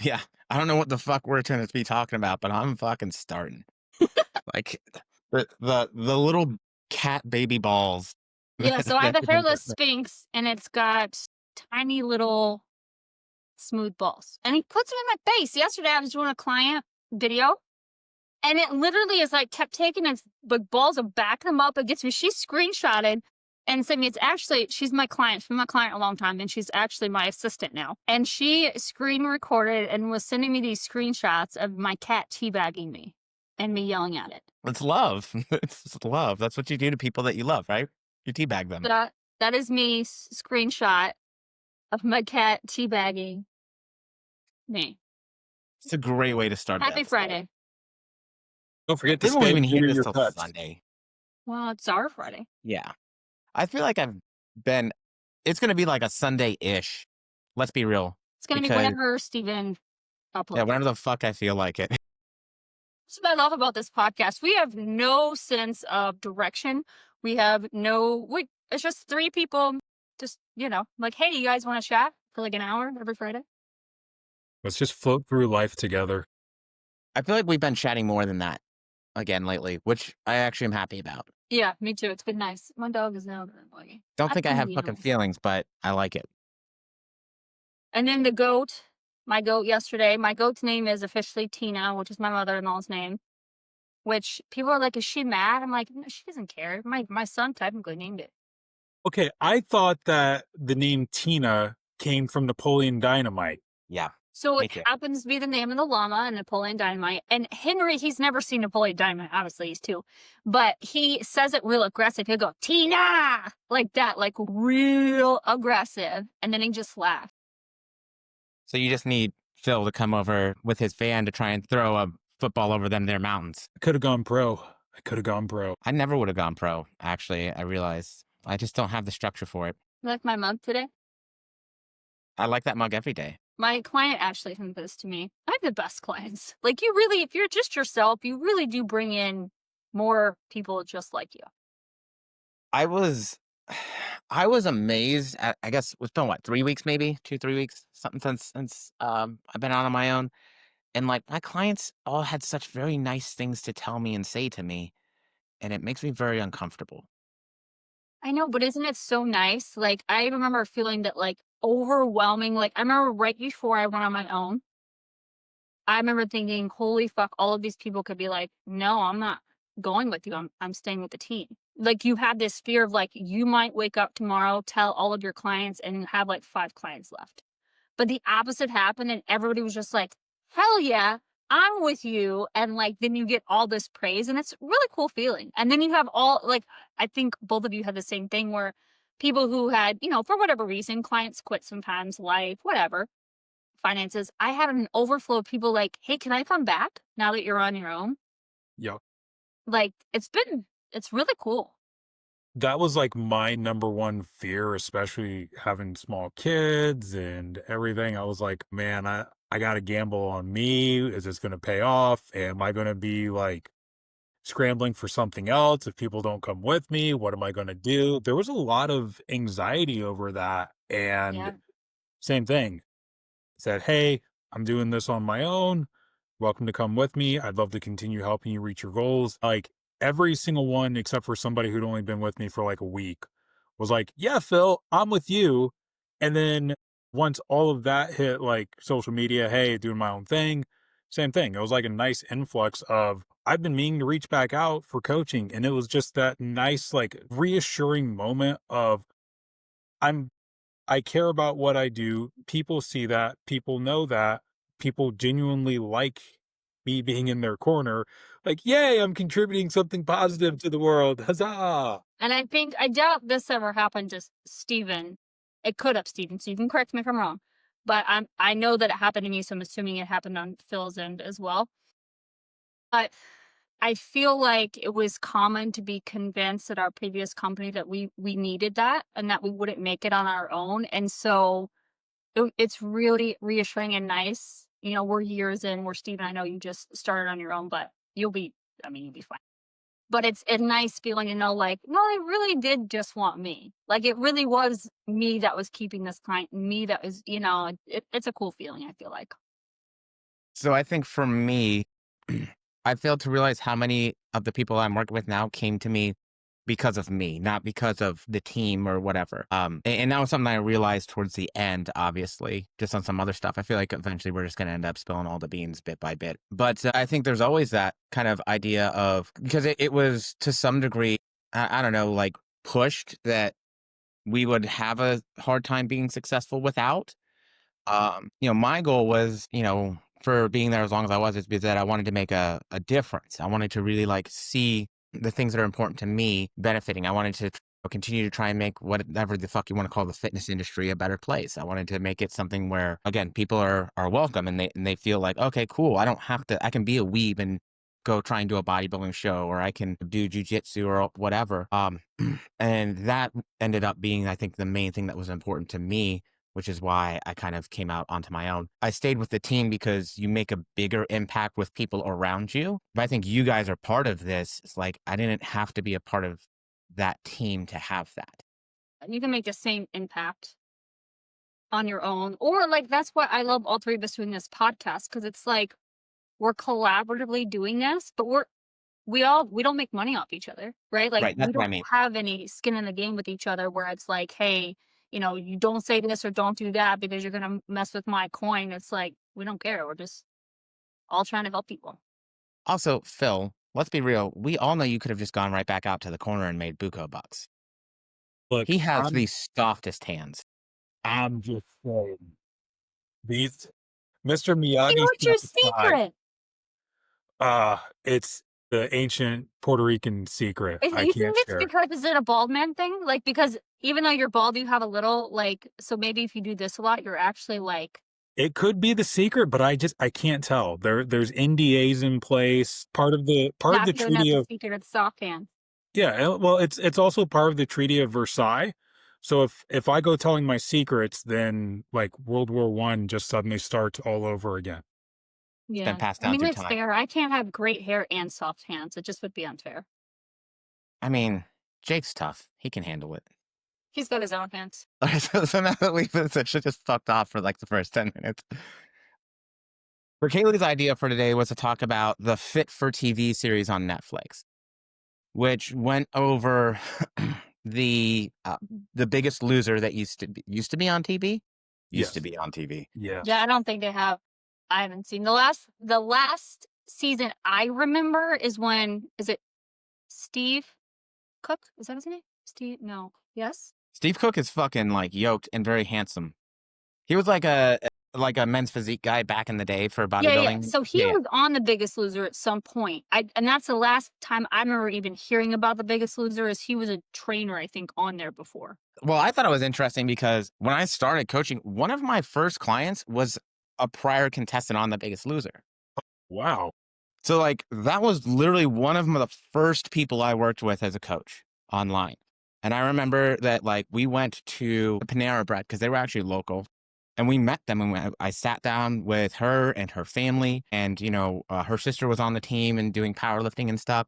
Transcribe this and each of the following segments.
Yeah. I don't know what the fuck we're going to be talking about, but I'm fucking starting. Like the little cat baby balls Yeah, so I have that a hairless Sphinx, and it's got tiny little smooth balls, and he puts them in my face. Yesterday, I was doing a client video, and it literally is like kept taking its like balls and backing them up against me. She screenshotted and sent me. It's actually she's my client. She's been my client a long time, and she's actually my assistant now. And she screen recorded and was sending me these screenshots of my cat teabagging me and me yelling at it. It's love. It's love. That's what you do to people that you love, right? You teabag them. That is me screenshot of my cat teabagging me. It's a great way to start the Happy episode. Friday. Don't forget to They won't spay even and hear neuter this your till pets. Sunday. Well, it's our Friday. Yeah. I feel like been it's gonna be like a Sunday-ish. Let's be real. It's gonna be Because whenever Steven yeah, uploads. whenever the fuck I feel like it. That's what I love about this podcast. We have no sense of direction. We have no. It's just three people. Just like, hey, you guys want to chat for like an hour every Friday? Let's just float through life together. I feel like we've been chatting more than that again lately, which I actually am happy about. Yeah, me too. It's been nice. My dog is now like. Don't think I have fucking feelings, but I like it. And then the goat, my goat yesterday. My goat's name is officially Tina, which is my mother-in-law's name. Which people are like, is she mad? I'm like, no, she doesn't care. My son technically named it. Okay, I thought that the name Tina came from Napoleon Dynamite. Yeah. So Me it too. happens to be the name of the llama and Napoleon Dynamite. And Henry, he's never seen Napoleon Dynamite. Obviously, he's two. But he says it real aggressive. He'll go, Tina! Like that, like real aggressive. And then he just laughs. So you just need Phil to come over with his van to try and throw a football over them their mountains. I could have gone pro. I never would have gone pro, actually, I realized. I just don't have the structure for it. You like my mug today? I like that mug every day. My client actually sent this to me. I have the best clients. Like you really, if you're just yourself, you really do bring in more people just like you. I was amazed at, I guess it's been what, 3 weeks maybe? 2, 3 weeks? Something since I've been out on my own. And like my clients all had such very nice things to tell me and say to me, and it makes me very uncomfortable. I know, but isn't it so nice? Like, I remember feeling that, like, overwhelming. Like, I remember right before I went on my own, I remember thinking, holy fuck, all of these people could be like, no, I'm not going with you. I'm staying with the team. Like, you have this fear of, like, you might wake up tomorrow, tell all of your clients, and have like 5 clients left. But the opposite happened, and everybody was just like, hell yeah, I'm with you. And like, then you get all this praise, and it's a really cool feeling. And then you have all, like, I think both of you had the same thing where people who had, for whatever reason, clients quit sometimes, life, whatever, finances. I had an overflow of people like, hey, can I come back now that you're on your own? Yep. Like, it's really cool. That was like my number one fear, especially having small kids and everything. I was like, man, I got to gamble on me. Is this going to pay off? Am I going to be like scrambling for something else if people don't come with me? What am I going to do? There was a lot of anxiety over that. Yeah. And same thing. Said, hey, I'm doing this on my own. Welcome to come with me. I'd love to continue helping you reach your goals. Like every single one, except for somebody who'd only been with me for like a week, was like, yeah, Phil, I'm with you. And then once all of that hit like social media, hey, doing my own thing, same thing. It was like a nice influx of, I've been meaning to reach back out for coaching. And it was just that nice, like reassuring moment of, I care about what I do. People see that. People know that. People genuinely like me being in their corner. Like, yay, I'm contributing something positive to the world. Huzzah. And I doubt this ever happened to Steven. It could have, Steven, so you can correct me if I'm wrong. But I know that it happened to me, so I'm assuming it happened on Phil's end as well. But I feel like it was common to be convinced at our previous company that we needed that and that we wouldn't make it on our own. And so it's really reassuring and nice. We're years in, where Steven, I know you just started on your own, but you'll be fine. But it's a nice feeling to know, like, no, they really did just want me. Like, it really was me that was keeping this client, me that was, it's a cool feeling, I feel like. So I think for me, I failed to realize how many of the people I'm working with now came to me because of me, not because of the team or whatever. And that was something I realized towards the end, obviously, just on some other stuff. I feel like eventually we're just going to end up spilling all the beans bit by bit. But I think there's always that kind of idea of, because it was to some degree, I don't know, like pushed that we would have a hard time being successful without. My goal was, for being there as long as I was, is because that I wanted to make a difference. I wanted to really like see the things that are important to me benefiting. I wanted to continue to try and make whatever the fuck you want to call the fitness industry a better place. I wanted to make it something where, again, people are welcome and they feel like, okay, cool. I can be a weeb and go try and do a bodybuilding show, or I can do jujitsu or whatever. And that ended up being, I think, the main thing that was important to me, which is why I kind of came out onto my own. I stayed with the team because you make a bigger impact with people around you. But I think you guys are part of this. It's like I didn't have to be a part of that team to have that. You can make the same impact on your own. Or like that's why I love all three of us doing this podcast, because it's like we're collaboratively doing this, but we don't make money off each other, right? Like Right. we That's what I don't mean. have any skin in the game with each other where it's like, hey, you don't say this or don't do that because you're gonna mess with my coin. It's like we don't care. We're just all trying to help people. Also, Phil, let's be real. We all know you could have just gone right back out to the corner and made buco bucks. Look, He has the softest hands. I'm just saying these Mr. Hey, Miyagi what's your stuff aside, secret? it's the ancient Puerto Rican secret. I You can't think it's share. because is it a bald man thing? Like because even though you're bald, you have a little like so maybe if you do this a lot, you're actually like It could be the secret, but I can't tell. There's NDAs in place. Part of the not doing that treaty the of secret of the soft hand. yeah, well, it's also part of the Treaty of Versailles. So if I go telling my secrets, then like World War One just suddenly starts all over again. It's been Yeah. passed I down mean through it's time. fair. I can't have great hair and soft hands. It just would be unfair. I mean, Jake's tough. He can handle it. He's got his own hands. So now that we've essentially just fucked off for like the first 10 minutes. For Kaylee's idea for today was to talk about the Fit for TV series on Netflix, which went over the Biggest Loser that used to be on TV. Used to Yes. be on TV. Yeah, Yes. I don't think they have. I haven't seen the last season I remember is when is it Steve Cook? Is that his name? Steve? No. Yes. Steve Cook is fucking like yoked and very handsome. He was like a men's physique guy back in the day for Yeah, yeah. bodybuilding. So he Yeah, yeah. was on The Biggest Loser at some point. And that's the last time I remember even hearing about The Biggest Loser. Is he was a trainer, I think, on there before. Well, I thought it was interesting because when I started coaching, one of my first clients was a prior contestant on The Biggest Loser. Wow. So like that was literally one of the first people I worked with as a coach online. And I remember that like we went to Panera Bread because they were actually local, and we met them, and I sat down with her and her family, and her sister was on the team and doing powerlifting and stuff.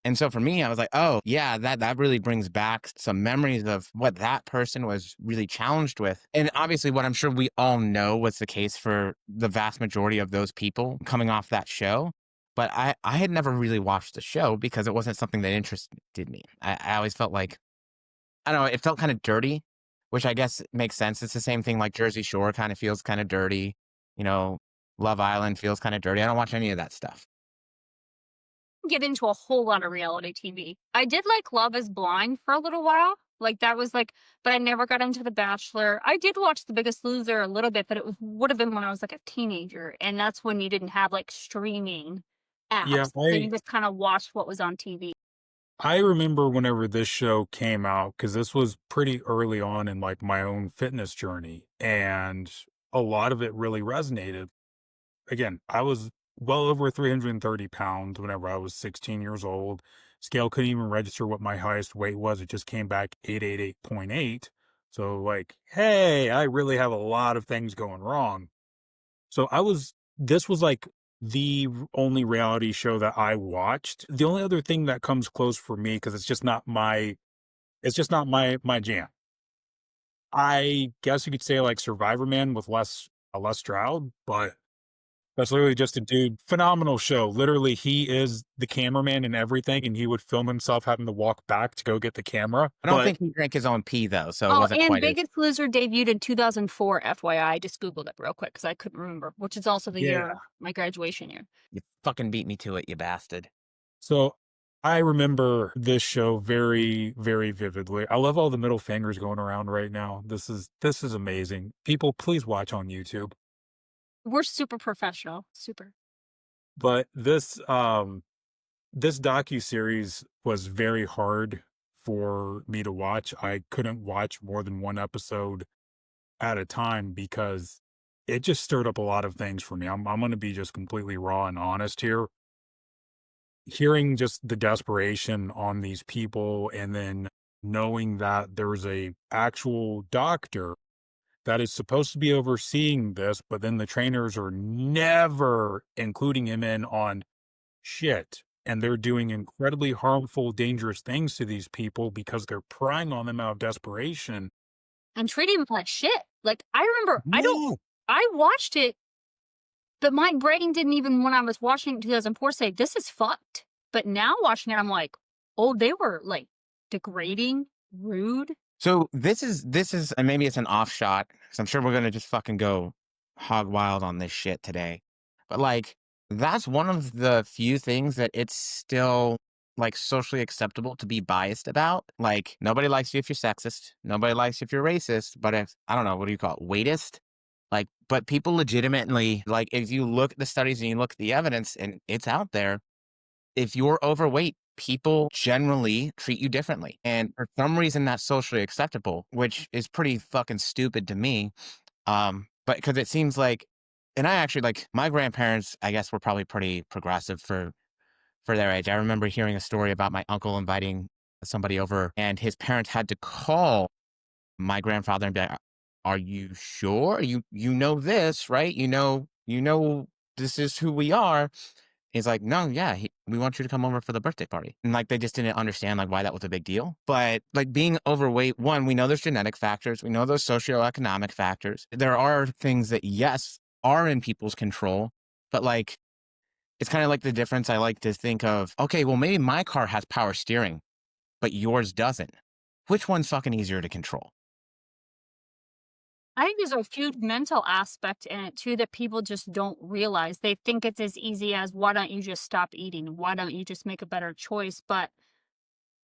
And so for me, I was like, oh yeah, that really brings back some memories of what that person was really challenged with. And obviously what I'm sure we all know was the case for the vast majority of those people coming off that show. But I had never really watched the show because it wasn't something that interested me. I always felt like, I don't know, it felt kind of dirty, which I guess makes sense. It's the same thing like Jersey Shore kind of feels kind of dirty. You know, Love Island feels kind of dirty. I don't watch any of that stuff. Get into a whole lot of reality TV. I did like Love is Blind for a little while. Like that was like, but I never got into The Bachelor. I did watch The Biggest Loser a little bit, but would have been when I was like a teenager, and that's when you didn't have like streaming Yeah, apps. Then you just kind of watched what was on TV. I remember whenever this show came out, because this was pretty early on in like my own fitness journey, and a lot of it really resonated. Again, I was well over 330 pounds whenever I was 16 years old. Scale couldn't even register what my highest weight was. It just came back 888.8. So like, hey, I really have a lot of things going wrong. So this was like the only reality show that I watched. The only other thing that comes close for me, because it's just not my jam. I guess you could say like Survivor Man with less Stroud, but That's literally just a dude. Phenomenal show. Literally, he is the cameraman and everything, and he would film himself having to walk back to go get the camera. I don't But think he drank his own pee though, so it Oh, wasn't and quite as Biggest Loser debuted in 2004, FYI. I just Googled it real quick because I couldn't remember, which is also the yeah. year my graduation year. you fucking beat me to it, you bastard. So I remember this show very, very vividly. I love all the middle fingers going around right now. This is amazing. People, please watch on YouTube. We're super professional. Super. But this docu-series was very hard for me to watch. I couldn't watch more than one episode at a time because it just stirred up a lot of things for me. I'm gonna be just completely raw and honest here. Hearing just the desperation on these people and then knowing that there's a actual doctor that is supposed to be overseeing this, but then the trainers are never including him in on shit. And they're doing incredibly harmful, dangerous things to these people because they're prying on them out of desperation. And treating him like shit. Like, I remember, No. I watched it, but my brain didn't even, when I was watching it in 2004, say, this is fucked. But now watching it, I'm like, oh, they were like degrading, rude. So this is and maybe it's an off shot, 'cause I'm sure we're gonna just fucking go hog wild on this shit today. But like that's one of the few things that it's still like socially acceptable to be biased about. Like nobody likes you if you're sexist, nobody likes you if you're racist, but if I don't know, what do you call it, weightist? Like, but people legitimately like if you look at the studies and you look at the evidence and it's out there, if you're overweight, people generally treat you differently. And for some reason, that's socially acceptable, which is pretty fucking stupid to me. But because it seems like, and I actually like my grandparents, I guess were probably pretty progressive for their age. I remember hearing a story about my uncle inviting somebody over, and his parents had to call my grandfather and be like, "Are you sure? You know this, right? You know this is who we are." He's like, "No, yeah, we want you to come over for the birthday party." And like they just didn't understand like why that was a big deal. But like being overweight, one, we know there's genetic factors, we know there's socioeconomic factors. There are things that yes are in people's control, but like it's kind of like the difference I like to think of, okay, well maybe my car has power steering, but yours doesn't. Which one's fucking easier to control? I think there's a huge mental aspect in it too that people just don't realize. They think it's as easy as, why don't you just stop eating? Why don't you just make a better choice? But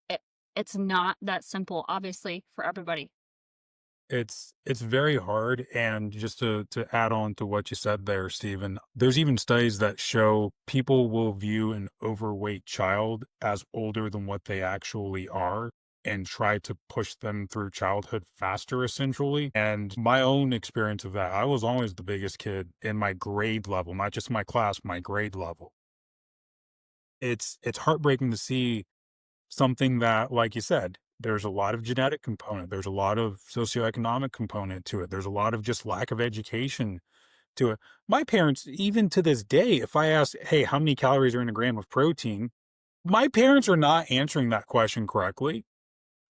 it, it's not that simple, obviously, for everybody. It's very hard, and just to add on to what you said there, Stephen, there's even studies that show people will view an overweight child as older than what they actually are and try to push them through childhood faster, essentially. And my own experience of that, I was always the biggest kid in my grade level, not just my class, my grade level. It's heartbreaking to see something that, like you said, there's a lot of genetic component, there's a lot of socioeconomic component to it, there's a lot of just lack of education to it. My parents, even to this day, if I ask, "Hey, how many calories are in a gram of protein?" My parents are not answering that question correctly.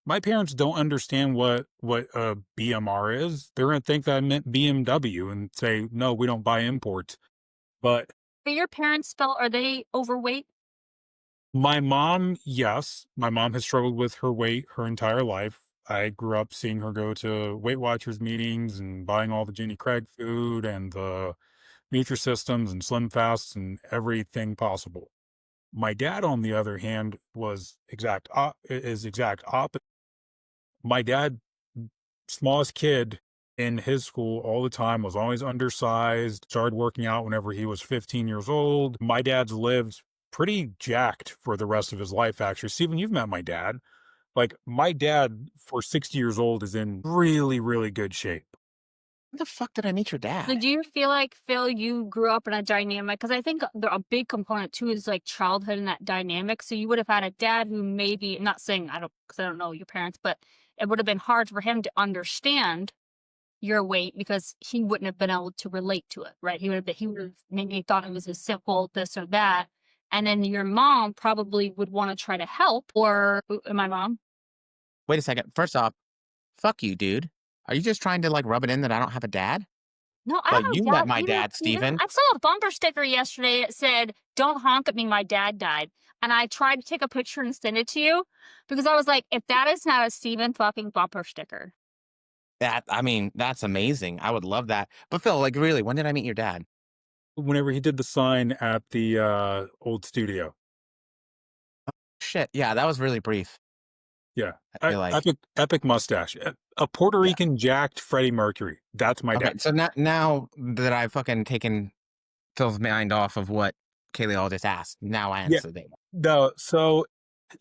My parents don't understand what a BMR is. They're gonna think that I meant BMW and say, "No, we don't buy imports." But But your parents spell, are they overweight? my mom, yes. My mom has struggled with her weight her entire life. I grew up seeing her go to Weight Watchers meetings and buying all the Jenny Craig food and the Nutrisystems and Slim Fasts and everything possible. My dad, on the other hand, was exact opposite. My dad, smallest kid in his school all the time, was always undersized, started working out whenever he was 15 years old. My dad's lived pretty jacked for the rest of his life, actually. Steven, you've met my dad. Like, my dad, for 60 years old, is in really, really good shape. When the fuck did I meet your Like, dad? do you feel like, Phil, you grew up in a dynamic? Because I think a big component too is like childhood and that dynamic. So you would have had a dad who maybe, not saying I don't, because I don't know your parents, but it would have been hard for him to understand your weight because he wouldn't have been able to relate to it, right? He would have maybe thought it was as simple this or that. And then your mom probably would want to try to help, or am I wrong? Wait a second. First off, fuck you, dude. Are you just trying to like rub it in that I don't have a dad? No, I But don't you met doubt my either, dad, Steven. Steven. I saw a bumper sticker yesterday that said, "Don't honk at me, my dad died." And I tried to take a picture and send it to you because I was like, if that is not a Steven fucking bumper sticker. I mean, that's amazing. I would love that. But Phil, like, really, when did I meet your dad? Whenever he did the sign at the old studio. Shit, yeah, that was really brief. Yeah. I feel like, Epic mustache. A Puerto yeah. Rican jacked Freddie Mercury. That's my Okay, dad. so now that I've fucking taken Phil's mind off of what Kaylee all just asked, now I Yeah. answer the No, so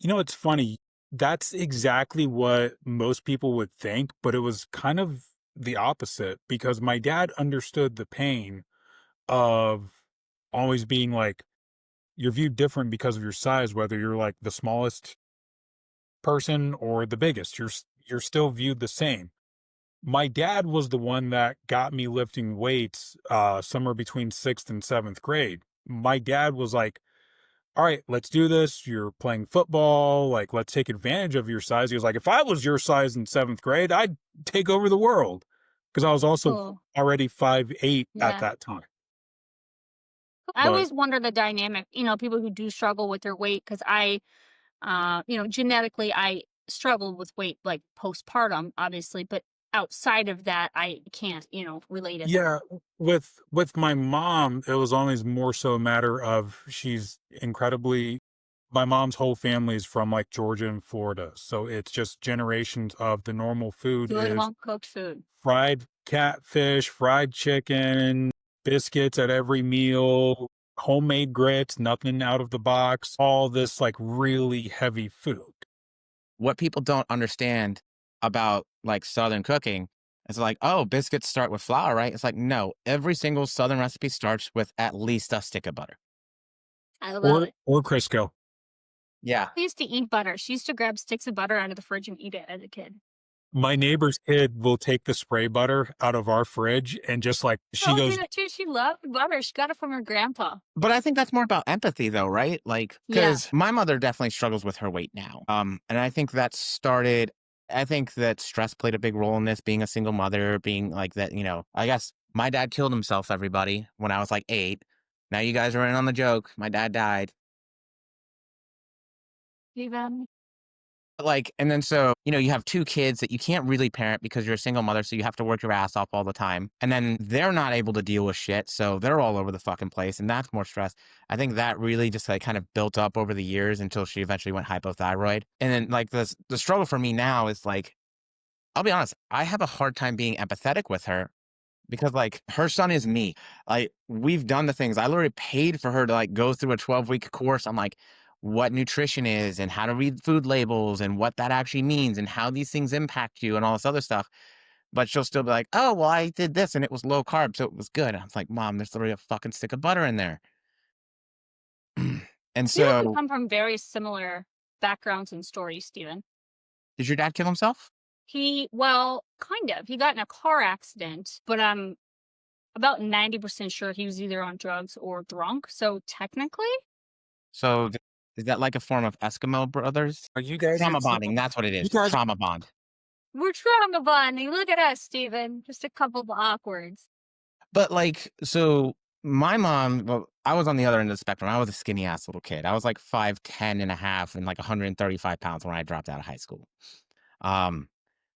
it's funny. That's exactly what most people would think, but it was kind of the opposite because my dad understood the pain of always being like, you're viewed different because of your size, whether you're like the smallest person or the biggest. You're still viewed the same. My dad was the one that got me lifting weights somewhere between 6th and 7th grade. My dad was like, all right, let's do this. You're playing football. Like, let's take advantage of your size. He was like, if I was your size in 7th grade, I'd take over the world. Because I was also Oh, already 5'8" at yeah. that time. I But always wonder the dynamic, people who do struggle with their weight because genetically I struggled with weight like postpartum, obviously, but outside of that, I can't, relate at yeah, all. with my mom, it was always more so a matter of she's incredibly my mom's whole family is from like Georgia and Florida. So it's just generations of the normal food Good is home cooked food. fried catfish, fried chicken, biscuits at every meal, homemade grits, nothing out of the box, all this like really heavy food. what people don't understand about like Southern cooking is like, oh, biscuits start with flour, right? It's like, no, every single Southern recipe starts with at least a stick of butter. I love Or it. Crisco. Yeah. I used to eat butter. She used to grab sticks of butter out of the fridge and eat it as a kid. My neighbor's kid will take the spray butter out of our fridge and just like she Oh, goes, did it too. She loved butter. She got it from her grandpa. But I think that's more about empathy though, right? Like, Yeah. because my mother definitely struggles with her weight now. And I think I think that stress played a big role in this, being a single mother, being like that, I guess my dad killed himself, everybody, when I was like 8. Now you guys are in on the joke. My dad died. Even. Like, and then so, you have 2 kids that you can't really parent because you're a single mother, so you have to work your ass off all the time. And then they're not able to deal with shit, so they're all over the fucking place, and that's more stress. I think that really just like kind of built up over the years until she eventually went hypothyroid. And then like the struggle for me now is like, I'll be honest, I have a hard time being empathetic with her because like her son is me. Like we've done the things. I literally paid for her to like go through a 12-week course on like what nutrition is and how to read food labels and what that actually means and how these things impact you and all this other stuff. But she'll still be like, oh, well, I did this and it was low carb, so it was good. I was like, Mom, there's literally a fucking stick of butter in there. And We don't so, come from very similar backgrounds and stories, Steven. did your dad kill himself? Well, kind of. He got in a car accident, but I'm about 90% sure he was either on drugs or drunk. So technically, So, is that like a form of Eskimo brothers? are you guys Trauma bonding. That's what it you is. guys Trauma bond. we're trauma bonding. Look at us, Steven. Just a couple of Awkwords. But like, so my mom, well, I was on the other end of the spectrum. I was a skinny ass little kid. I was like 5'10" and a half and like 135 pounds when I dropped out of high school. Um,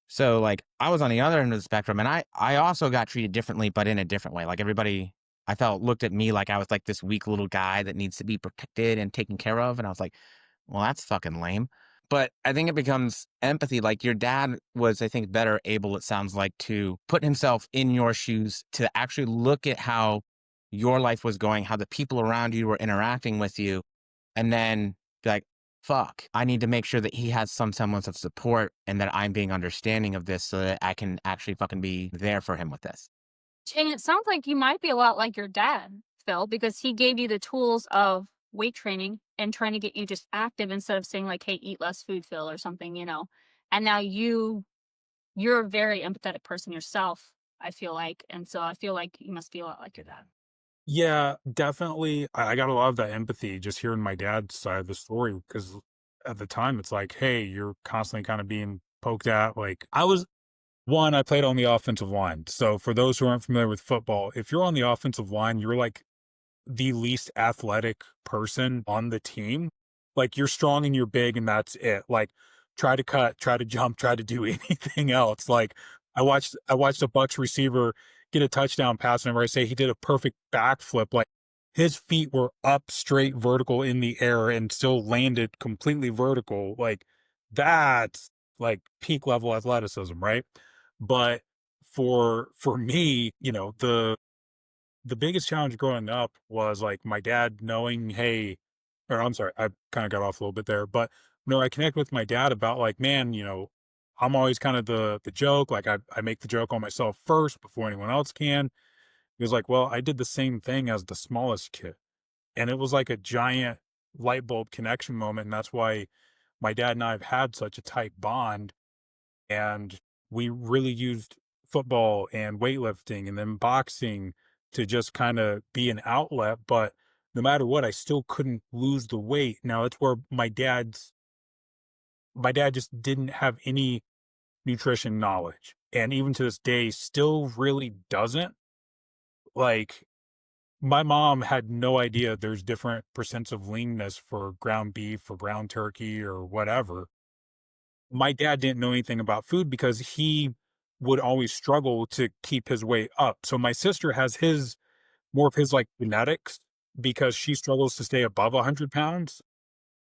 so like I was on the other end of the spectrum and I also got treated differently, but in a different way. Like everybody I felt looked at me like I was like this weak little guy that needs to be protected and taken care of. And I was like, well, that's fucking lame. But I think it becomes empathy. Like your dad was, I think, better able, it sounds like, to put himself in your shoes, to actually look at how your life was going, how the people around you were interacting with you, and then be like, fuck, I need to make sure that he has some semblance of support and that I'm being understanding of this so that I can actually fucking be there for him with this. And it sounds like you might be a lot like your dad, Phil, because he gave you the tools of weight training and trying to get you just active instead of saying like, hey, eat less food, Phil, or something. And now you're a very empathetic person yourself, I feel like. And so I feel like you must be a lot like your dad. Yeah, definitely. I got a lot of that empathy just hearing my dad's side of the story because at the time it's like, hey, you're constantly kind of being poked at. Like One, I played on the offensive line. So for those who aren't familiar with football, if you're on the offensive line, you're like the least athletic person on the team. Like you're strong and you're big and that's it. Like try to cut, try to jump, try to do anything else. Like I watched a Bucks receiver get a touchdown pass, and whenever I say he did a perfect backflip, like his feet were up straight vertical in the air and still landed completely vertical. Like that's like peak level athleticism, right? But for me, the biggest challenge growing up was like my dad knowing, hey, or I'm sorry, I kind of got off a little bit there, but I connect with my dad about like, man, I'm always kind of the joke. Like I make the joke on myself first before anyone else can. He was like, well, I did the same thing as the smallest kid. And it was like a giant light bulb connection moment. And that's why my dad and I have had such a tight bond, and we really used football and weightlifting and then boxing to just kind of be an outlet. But no matter what, I still couldn't lose the weight. Now that's where my dad just didn't have any nutrition knowledge, and even to this day still really doesn't. Like my mom had no idea there's different percents of leanness for ground beef, for ground turkey, or whatever. My dad didn't know anything about food because he would always struggle to keep his weight up. So my sister has his more of his like genetics because she struggles to stay above 100 pounds.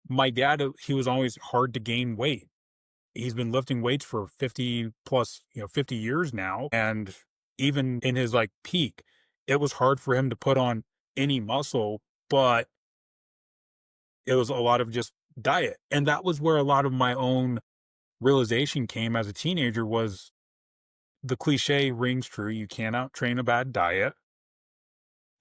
My dad, he was always hard to gain weight. He's been lifting weights for 50 plus, 50 years now. And even in his like peak, it was hard for him to put on any muscle, but it was a lot of just diet. And that was where a lot of my own realization came as a teenager was the cliche rings true. You can't out train a bad diet.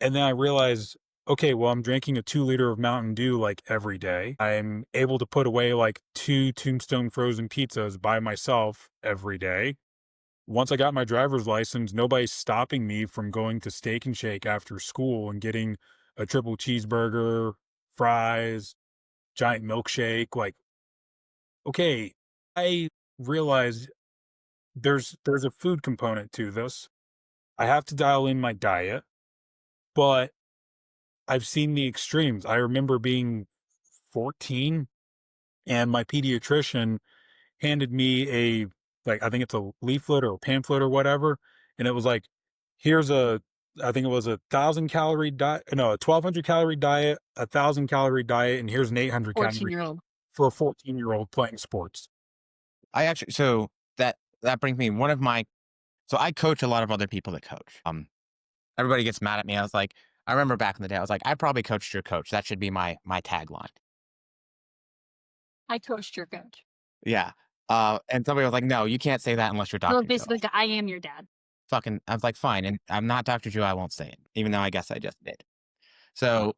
And then I realized, okay, well, I'm drinking a 2 liter of Mountain Dew like every day. I'm able to put away like 2 Tombstone frozen pizzas by myself every day. Once I got my driver's license, nobody's stopping me from going to Steak and Shake after school and getting a triple cheeseburger, fries, giant milkshake. Like, okay, I realized there's a food component to this. I have to dial in my diet, but I've seen the extremes. I remember being 14 and my pediatrician handed me a like I think it's a leaflet or a pamphlet or whatever, and it was like, here's a I think it was 1,000 calorie diet, no, a 1,200 calorie diet, 1,000 calorie diet, and here's an 800 calorie 14-year-old. for a 14-year-old playing sports. I actually so that brings me one of my so I coach a lot of other people that coach. Everybody gets mad at me. I remember back in the day, I was like, I probably coached your coach. That should be my tagline. I coached your coach. Yeah. And somebody was like, no, you can't say that unless you're So Dr. Joe. basically, I am your dad. Fucking, I was like, fine. And I'm not Dr. Joe. I won't say it, even though I guess I just did. So,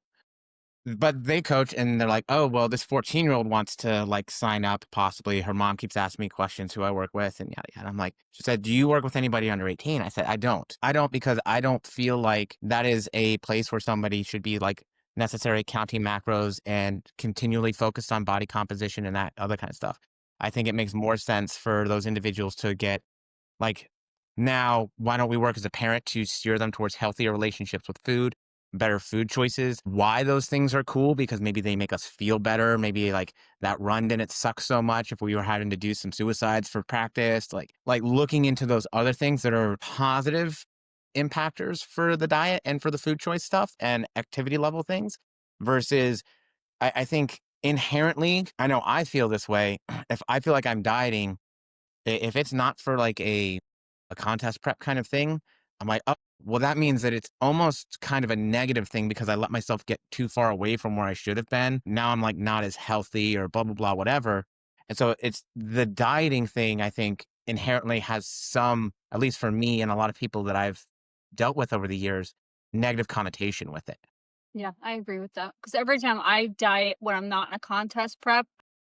but they coach and they're like, oh, well, this 14-year-old wants to like sign up possibly. Her mom keeps asking me questions who I work with and yada yada. I'm like, she said, do you work with anybody under 18? I said, I don't. I don't because I don't feel like that is a place where somebody should be like necessarily counting macros and continually focused on body composition and that other kind of stuff. I think it makes more sense for those individuals to get like, now, why don't we work as a parent to steer them towards healthier relationships with food, better food choices? Why those things are cool? Because maybe they make us feel better. Maybe like that run didn't suck so much if we were having to do some suicides for practice. Like looking into those other things that are positive impactors for the diet and for the food choice stuff and activity level things versus I think inherently, I know I feel this way. If I feel like I'm dieting, if it's not for like a contest prep kind of thing, I'm like, oh, well, that means that it's almost kind of a negative thing because I let myself get too far away from where I should have been. Now I'm like not as healthy or blah, blah, blah, whatever. And so it's the dieting thing, I think inherently has some, at least for me and a lot of people that I've dealt with over the years, negative connotation with it. Yeah, I agree with that. Because every time I diet when I'm not in a contest prep,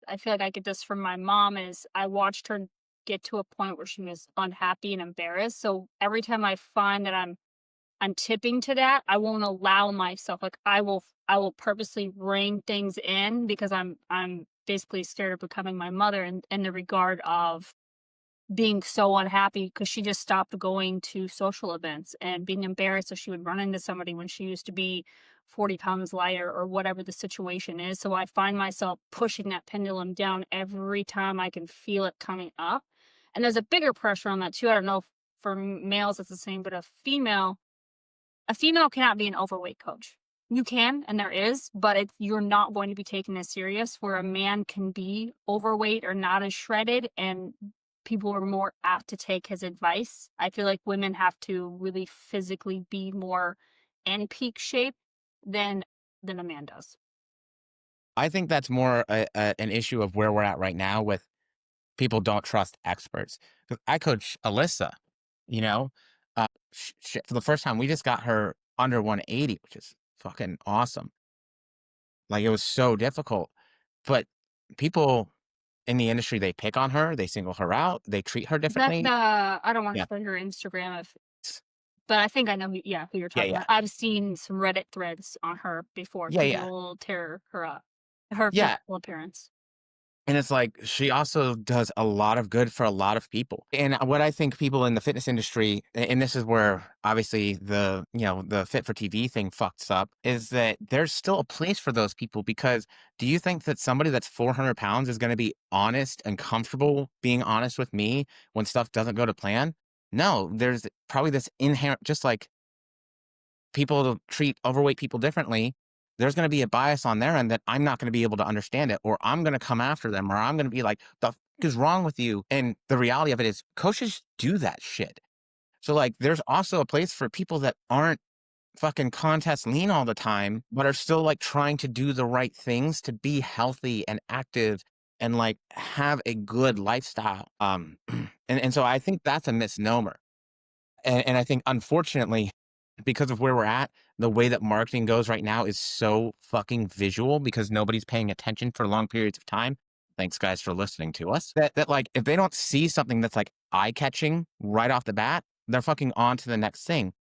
I feel like I get this from my mom is I watched her get to a point where she was unhappy and embarrassed. So every time I find that I'm tipping to that, I won't allow myself like I will purposely rein things in because I'm basically scared of becoming my mother in the regard of being so unhappy because she just stopped going to social events and being embarrassed so she would run into somebody when she used to be 40 pounds lighter or whatever the situation is. So I find myself pushing that pendulum down every time I can feel it coming up. And there's a bigger pressure on that too. I don't know if for males it's the same, but a female cannot be an overweight coach. You can, and there is, but you're not going to be taken as serious where a man can be overweight or not as shredded, and people are more apt to take his advice. I feel like women have to really physically be more in peak shape than a man does. I think that's more an issue of where we're at right now with people don't trust experts. 'Cause I coach Alyssa, you know, for the first time, we just got her under 180, which is fucking awesome. Like, it was so difficult, but people in the industry, they pick on her, they single her out, they treat her That's differently. I don't want to Yeah. spell your Instagram if, but I think I know who you're Yeah, talking yeah. about. I've seen some Reddit threads on her before. Yeah, yeah. People tear her up, her Yeah. physical appearance. And it's like, she also does a lot of good for a lot of people. And what I think people in the fitness industry, and this is where obviously the Fit for TV thing fucks up, is that there's still a place for those people. Because do you think that somebody that's 400 pounds is going to be honest and comfortable being honest with me when stuff doesn't go to plan? No, there's probably this inherent, just like people treat overweight people differently, there's going to be a bias on their end that I'm not going to be able to understand it, or I'm going to come after them, or I'm going to be like, the fuck is wrong with you? And the reality of it is, coaches do that shit. So, like, there's also a place for people that aren't fucking contest lean all the time, but are still like trying to do the right things to be healthy and active and like have a good lifestyle. And so I think that's a misnomer. And I think, unfortunately, because of where we're at, the way that marketing goes right now is so fucking visual because nobody's paying attention for long periods of time. Thanks, guys, for listening to us. That like, if they don't see something that's like eye catching right off the bat, they're fucking on to the next thing.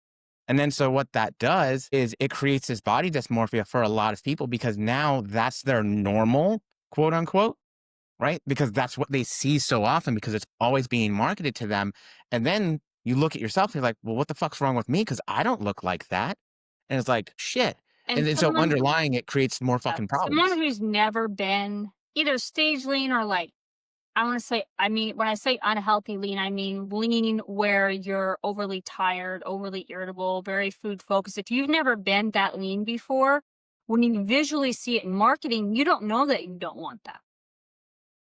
And then so what that does is it creates this body dysmorphia for a lot of people because now that's their normal, quote unquote, right? Because that's what they see so often because it's always being marketed to them. And then you look at yourself and you're like, well, what the fuck's wrong with me? Because I don't look like that. And it's like, shit. And And then so someone underlying it creates more Yeah, fucking someone problems. who's never been either stage lean or like, I want to say, I mean, when I say unhealthy lean, I mean lean where you're overly tired, overly irritable, very food focused. If you've never been that lean before, when you visually see it in marketing, you don't know that you don't want that.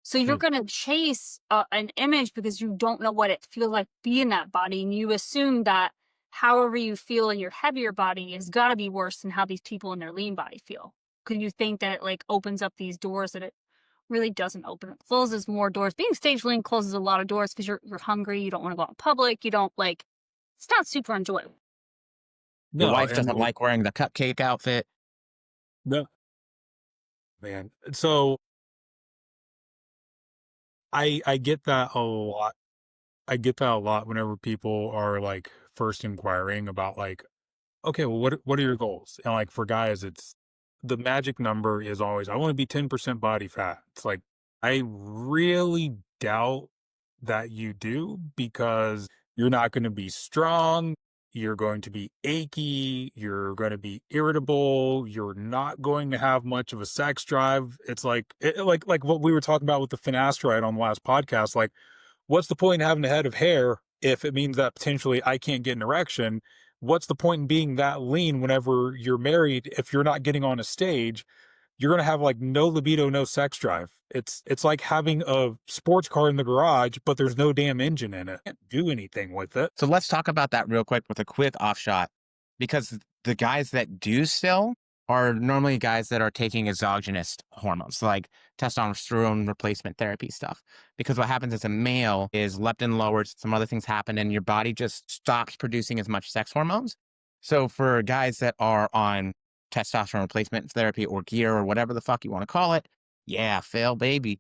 So you're Hmm. going to chase an image because you don't know what it feels like being that body. And you assume that however you feel in your heavier body has got to be worse than how these people in their lean body feel. Because you think that it like opens up these doors that it really doesn't open. It closes more doors. Being stage lean closes a lot of doors because you're hungry. You don't want to go out in public. You don't like, it's not super enjoyable. Your No, wife and doesn't like wearing the cupcake outfit. no, man. So I get that a lot. I get that a lot whenever people are like first inquiring about like, okay, well, what are your goals? And like for guys, it's the magic number is always I want to be 10% body fat. It's like I really doubt that you do because you're not going to be strong. You're going to be achy. You're going to be irritable. You're not going to have much of a sex drive. It's like, like what we were talking about with the finasteride on the last podcast. Like, what's the point in having a head of hair if it means that potentially I can't get an erection? What's the point in being that lean whenever you're married if you're not getting on a stage? You're going to have like no libido, no sex drive. It's like having a sports car in the garage, but there's no damn engine in it. Can't do anything with it. So let's talk about that real quick with a quick offshot, because the guys that do still are normally guys that are taking exogenous hormones, like testosterone replacement therapy stuff. Because what happens as a male is leptin lowers, some other things happen, and your body just stops producing as much sex hormones. So for guys that are on testosterone replacement therapy or gear or whatever the fuck you want to call it, yeah, fail baby,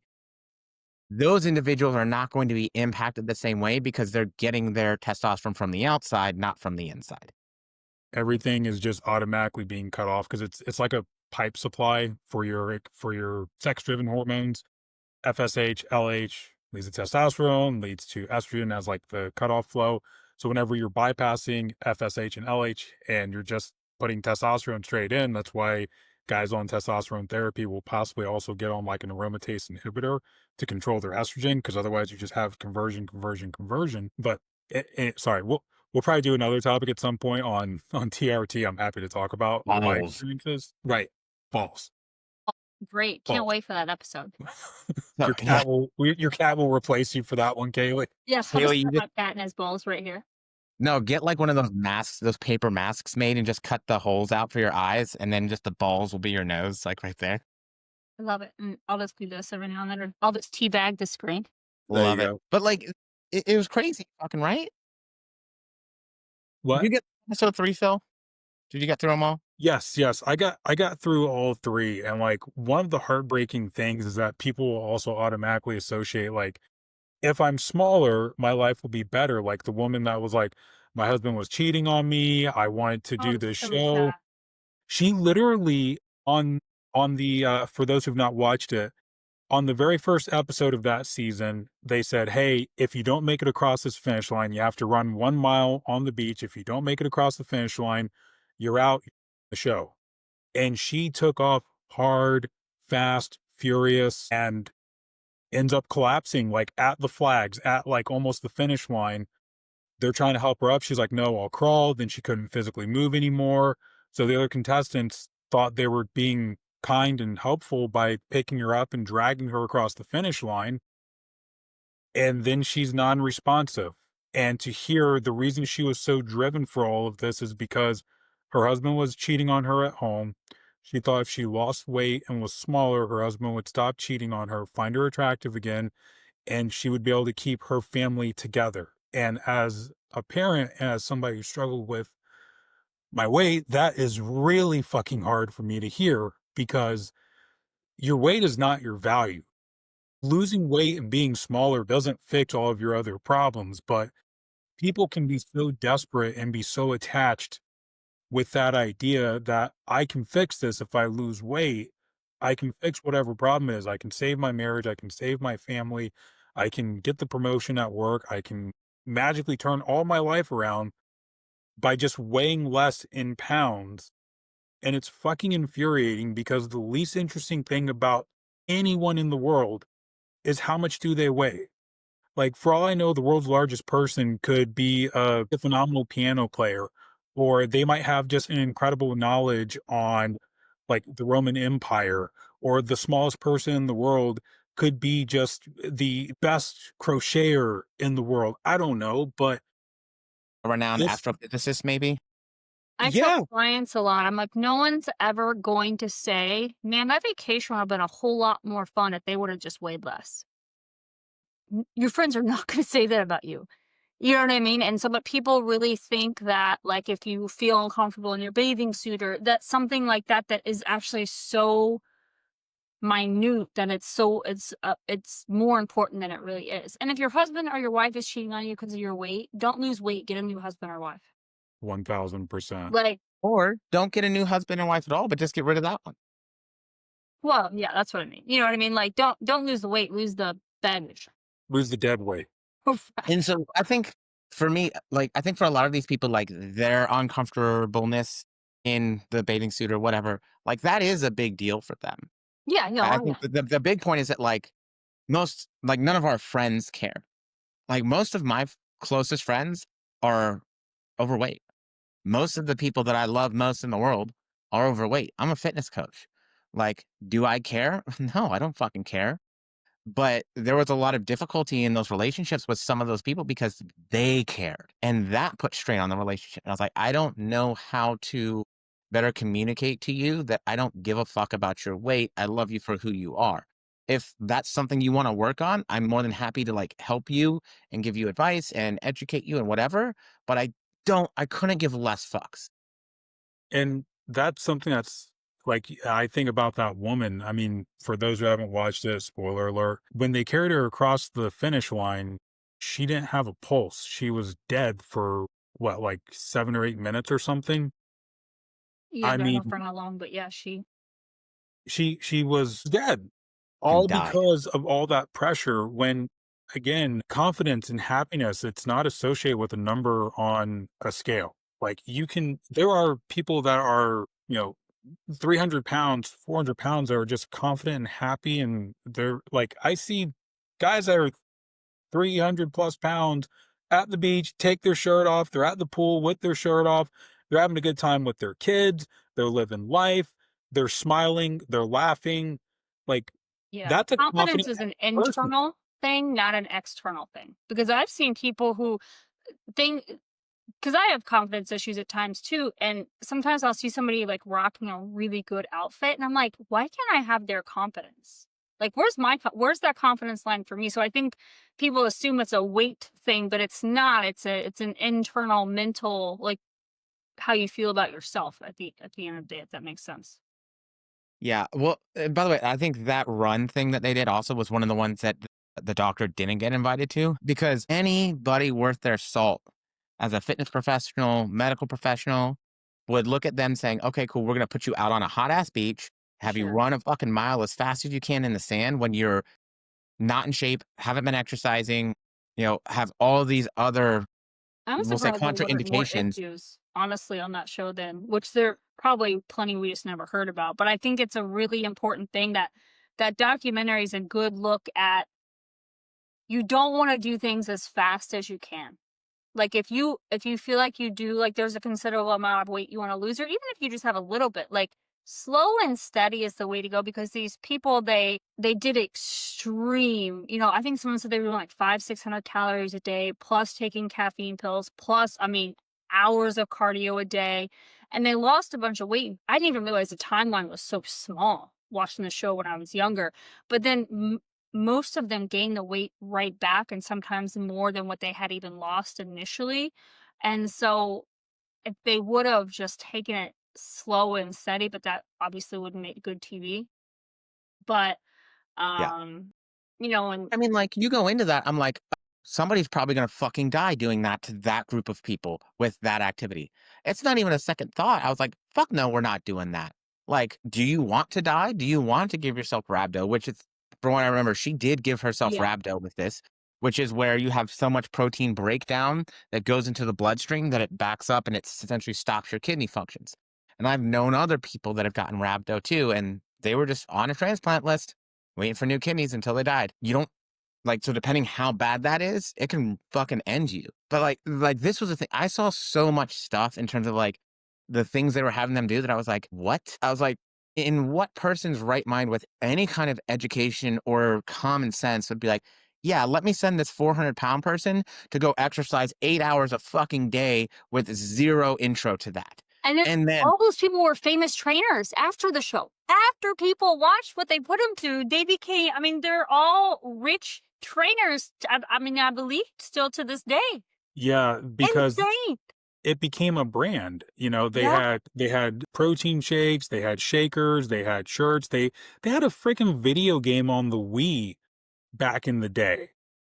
those individuals are not going to be impacted the same way because they're getting their testosterone from the outside, not from the inside. Everything is just automatically being cut off because it's like a pipe supply for your sex driven hormones, FSH, LH, leads to testosterone, leads to estrogen as like the cutoff flow. So whenever you're bypassing FSH and LH and you're just putting testosterone straight in, that's why guys on testosterone therapy will possibly also get on like an aromatase inhibitor to control their estrogen, because otherwise you just have conversion, conversion, conversion. But sorry, we'll probably do another topic at some point on TRT. I'm happy to talk about my Balls. experiences. Right, balls, Great. Can't balls. wait for that episode. So, yeah, Your cat will replace you for that one, Kaylee. Yes, I'll just Haley, you put just my cat in his balls right here. no, get like one of those masks, those paper masks made, and just cut the holes out for your eyes, and then just the balls will be your nose, like right there. I love it. And I'll just do this every now and then, or I'll just teabag the screen. There you Love it. go. But like, it was crazy, fucking right. Did What? you get episode 3, Phil? Did you get through them all? Yes, yes. I got through all three, and like one of the heartbreaking things is that people will also automatically associate like, if I'm smaller, my life will be better. Like the woman that was like, my husband was cheating on me. I wanted to Oh, do it's this so sad. show. She literally on the for those who've not watched it, on the very first episode of that season, they said, "Hey, if you don't make it across this finish line, you have to run 1 mile on the beach. If you don't make it across the finish line, you're out the show." And she took off hard, fast, furious, and ends up collapsing like at the flags, at like almost the finish line. They're trying to help her up. She's like, "No, I'll crawl." Then she couldn't physically move anymore. So the other contestants thought they were being kind and helpful by picking her up and dragging her across the finish line. And then she's non-responsive. And to hear the reason she was so driven for all of this is because her husband was cheating on her at home. She thought if she lost weight and was smaller, her husband would stop cheating on her, find her attractive again, and she would be able to keep her family together. And as a parent and as somebody who struggled with my weight, that is really fucking hard for me to hear, because your weight is not your value. Losing weight and being smaller doesn't fix all of your other problems, but people can be so desperate and be so attached with that idea that I can fix this if I lose weight. I can fix whatever problem it is. I can save my marriage. I can save my family. I can get the promotion at work. I can magically turn all my life around by just weighing less in pounds. And it's fucking infuriating, because the least interesting thing about anyone in the world is how much do they weigh. Like, for all I know, the world's largest person could be a phenomenal piano player, or they might have just an incredible knowledge on, like, the Roman Empire, or the smallest person in the world could be just the best crocheter in the world. I don't know, but A renowned it's astrophysicist, maybe. I tell yeah, clients a lot, I'm like, no one's ever going to say, man, that vacation would have been a whole lot more fun if they would have just weighed less. Your friends are not going to say that about you. You know what I mean? And so, but people really think that, like, if you feel uncomfortable in your bathing suit, or that something like that, that is actually so minute that it's more important than it really is. And if your husband or your wife is cheating on you because of your weight, don't lose weight. Get a new husband or wife. 1000%. Like, Or don't get a new husband and wife at all, but just get rid of that one. well, yeah, that's what I mean. You know what I mean? Like, don't lose the weight, lose the baggage. Lose the dead weight. And so I think for me, like, I think for a lot of these people, like their uncomfortableness in the bathing suit or whatever, like that is a big deal for them. Yeah, no, I oh, think yeah. the big point is that like none of our friends care. Like most of my closest friends are overweight. Most of the people that I love most in the world are overweight. I'm a fitness coach. Like, do I care? No, I don't fucking care. But there was a lot of difficulty in those relationships with some of those people because they cared. And that put strain on the relationship. And I was like, I don't know how to better communicate to you that I don't give a fuck about your weight. I love you for who you are. If that's something you want to work on, I'm more than happy to like help you and give you advice and educate you and whatever. But I couldn't give less fucks. And that's something that's like, I think about that woman. I mean, for those who haven't watched it, spoiler alert, when they carried her across the finish line, she didn't have a pulse. She was dead for what, like 7 or 8 minutes or something. Yeah, I but I don't know mean, for how long, but yeah, she. she was dead, Can all die. because of all that pressure when again, confidence and happiness, it's not associated with a number on a scale. Like there are people that are, 300 pounds, 400 pounds that are just confident and happy. And they're like, I see guys that are 300 plus pounds at the beach, take their shirt off. They're at the pool with their shirt off. They're having a good time with their kids. They're living life. They're smiling. They're laughing. Like, Yeah. that's a Confidence confident is an person. internal thing, not an external thing. Because I've seen people who think, because I have confidence issues at times too. And sometimes I'll see somebody like rocking a really good outfit. And I'm like, why can't I have their confidence? Like, where's that confidence line for me? So I think people assume it's a weight thing, but it's not. It's an internal mental, like how you feel about yourself at the end of the day, if that makes sense. Yeah, well, by the way, I think that run thing that they did also was one of the ones that the doctor didn't get invited to, because anybody worth their salt as a fitness professional, medical professional, would look at them saying, "Okay, cool, we're gonna put you out on a hot ass beach, have you Sure. run a fucking mile as fast as you can in the sand when you're not in shape, haven't been exercising, have all of these other, I'm we'll say, surprised there wasn't more contraindications." issues, honestly, on that show then, which there probably plenty we just never heard about. But I think it's a really important thing that that documentary is a good look at. You don't want to do things as fast as you can. Like if you feel like you do, like there's a considerable amount of weight you want to lose, or even if you just have a little bit, like slow and steady is the way to go, because these people, they did extreme, I think someone said they were doing like 500-600 calories a day, plus taking caffeine pills, plus, I mean, hours of cardio a day, and they lost a bunch of weight. I didn't even realize the timeline was so small watching the show when I was younger. But then most of them gain the weight right back, and sometimes more than what they had even lost initially. And so if they would have just taken it slow and steady, but that obviously wouldn't make good TV. But Yeah. and I mean, like, you go into that, I'm like, somebody's probably gonna fucking die doing that to that group of people with that activity. It's not even a second thought. I was like, "Fuck no, we're not doing that." Like, do you want to die? Do you want to give yourself rhabdo? Which is, from what I remember, she did give herself yeah. rhabdo with this, which is where you have so much protein breakdown that goes into the bloodstream that it backs up and it essentially stops your kidney functions. And I've known other people that have gotten rhabdo too, and they were just on a transplant list, waiting for new kidneys until they died. You don't, like, so depending how bad that is, it can fucking end you. But like this was the thing. I saw so much stuff in terms of like the things they were having them do that I was like, what? I was like, in what person's right mind with any kind of education or common sense would be like, yeah, let me send this 400-pound person to go exercise 8 hours a fucking day with zero intro to that. And then And then, all those people were famous trainers after the show. After people watched what they put them to, they became, I mean, they're all rich trainers. I mean, I believe still to this day. Yeah, because Insane. it became a brand. They Yeah. had protein shakes, they had shakers, they had shirts, they had a freaking video game on the Wii back in the day.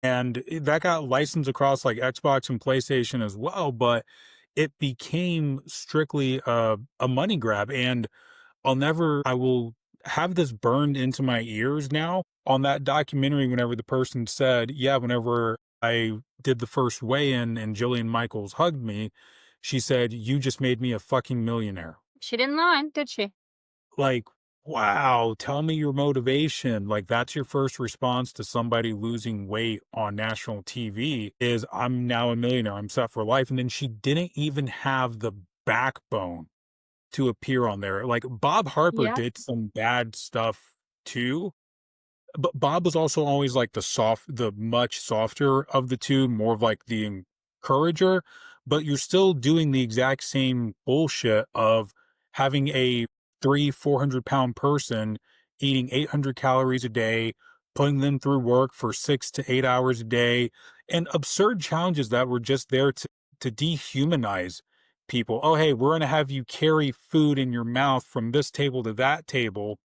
And that got licensed across like Xbox and PlayStation as well, but it became strictly a money grab. And I will have this burned into my ears now on that documentary whenever the person said, yeah, whenever I did the first weigh in and Jillian Michaels hugged me, she said, you just made me a fucking millionaire. She didn't lie, did she? Like, wow, tell me your motivation. Like, that's your first response to somebody losing weight on national TV is, I'm now a millionaire. I'm set for life. And then she didn't even have the backbone to appear on there. Like, Bob Harper Yeah. did some bad stuff too, but Bob was also always like the much softer of the two, more of like the encourager, but you're still doing the exact same bullshit of having a 400 pound person eating 800 calories a day, putting them through work for 6 to 8 hours a day, and absurd challenges that were just there to dehumanize people. Oh, hey, we're going to have you carry food in your mouth from this table to that table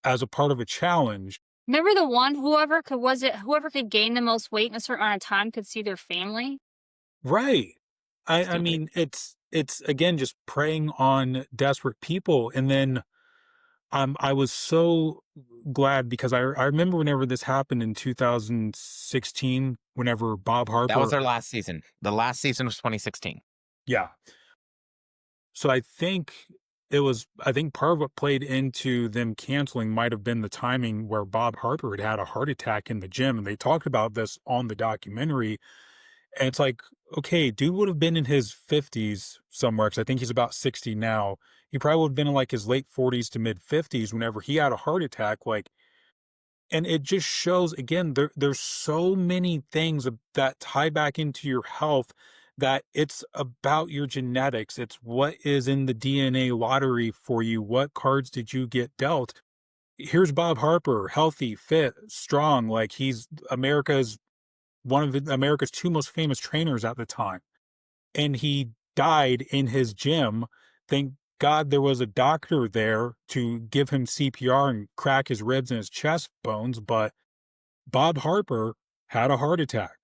as a part of a challenge. Remember the one, whoever could gain the most weight in a certain amount of time could see their family? Right. I stupid. mean, it's again just preying on desperate people. And then I was so glad because I remember whenever this happened in 2016, whenever Bob That was Harper. their last season. The last season was 2016. Yeah. So I think part of what played into them canceling might have been the timing where Bob Harper had a heart attack in the gym, and they talked about this on the documentary, and it's like, okay, dude would have been in his 50s somewhere, because I think he's about 60 now. He probably would have been in, like, his late 40s to mid 50s whenever he had a heart attack, like, and it just shows again, there's so many things that tie back into your health, that it's about your genetics. It's what is in the DNA lottery for you. What cards did you get dealt? Here's Bob Harper, healthy, fit, strong. Like, he's America's two most famous trainers at the time, and he died in his gym. Thank God there was a doctor there to give him CPR and crack his ribs and his chest bones, but Bob Harper had a heart attack.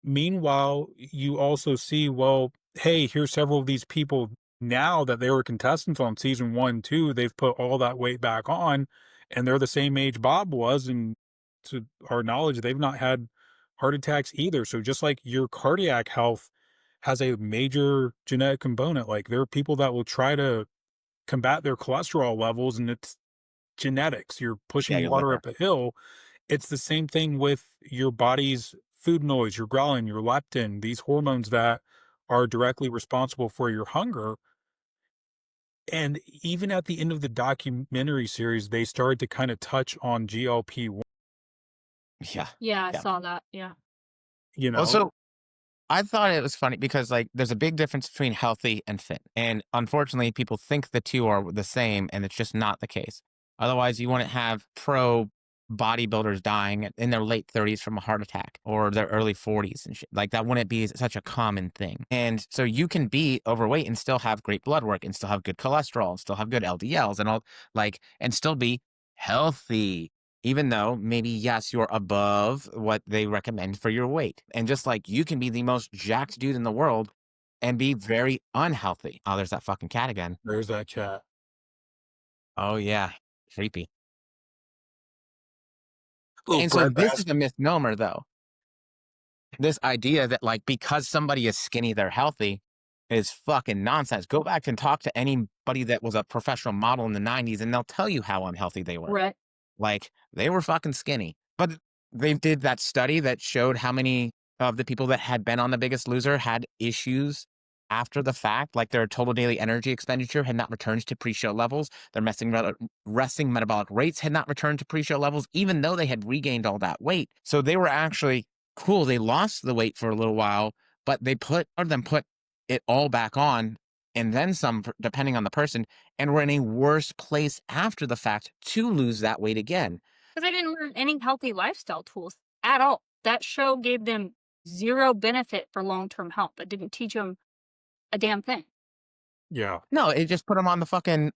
Meanwhile, you also see, well, hey, here's several of these people now that they were contestants on season 1, 2, they've put all that weight back on, and they're the same age Bob was, and to our knowledge, they've not had heart attacks either. So just like your cardiac health has a major genetic component, like there are people that will try to combat their cholesterol levels, and it's genetics. You're Yeah, pushing your water liver. up a hill. It's the same thing with your body's food noise, your ghrelin, your leptin, these hormones that are directly responsible for your hunger. And even at the end of the documentary series, they started to kind of touch on GLP-1, Yeah. Yeah, I Yeah. saw that. Yeah. you Well, know? so I thought it was funny because, like, there's a big difference between healthy and fit. And unfortunately, people think the two are the same, and it's just not the case. Otherwise, you wouldn't have pro bodybuilders dying in their late 30s from a heart attack or their early 40s and shit. Like, that wouldn't be such a common thing. And so you can be overweight and still have great blood work and still have good cholesterol and still have good LDLs and all, like, and still be healthy, even though maybe, yes, you're above what they recommend for your weight. And just like you can be the most jacked dude in the world and be very unhealthy. Oh, there's that fucking cat again. There's that chat. Oh, yeah. Creepy. Little And so bread this is basket. a misnomer, though. This idea that, like, because somebody is skinny, they're healthy is fucking nonsense. Go back and talk to anybody that was a professional model in the 90s, and they'll tell you how unhealthy they were. Right. Like, they were fucking skinny. But they did that study that showed how many of the people that had been on The Biggest Loser had issues after the fact, like their total daily energy expenditure had not returned to pre-show levels. Their resting metabolic rates had not returned to pre-show levels, even though they had regained all that weight. So they were actually cool. They lost the weight for a little while, but they put it all back on and then some, depending on the person, and were in a worse place after the fact to lose that weight again. Because they didn't learn any healthy lifestyle tools at all. That show gave them zero benefit for long-term health. It didn't teach them a damn thing. Yeah. No, it just put them on the fucking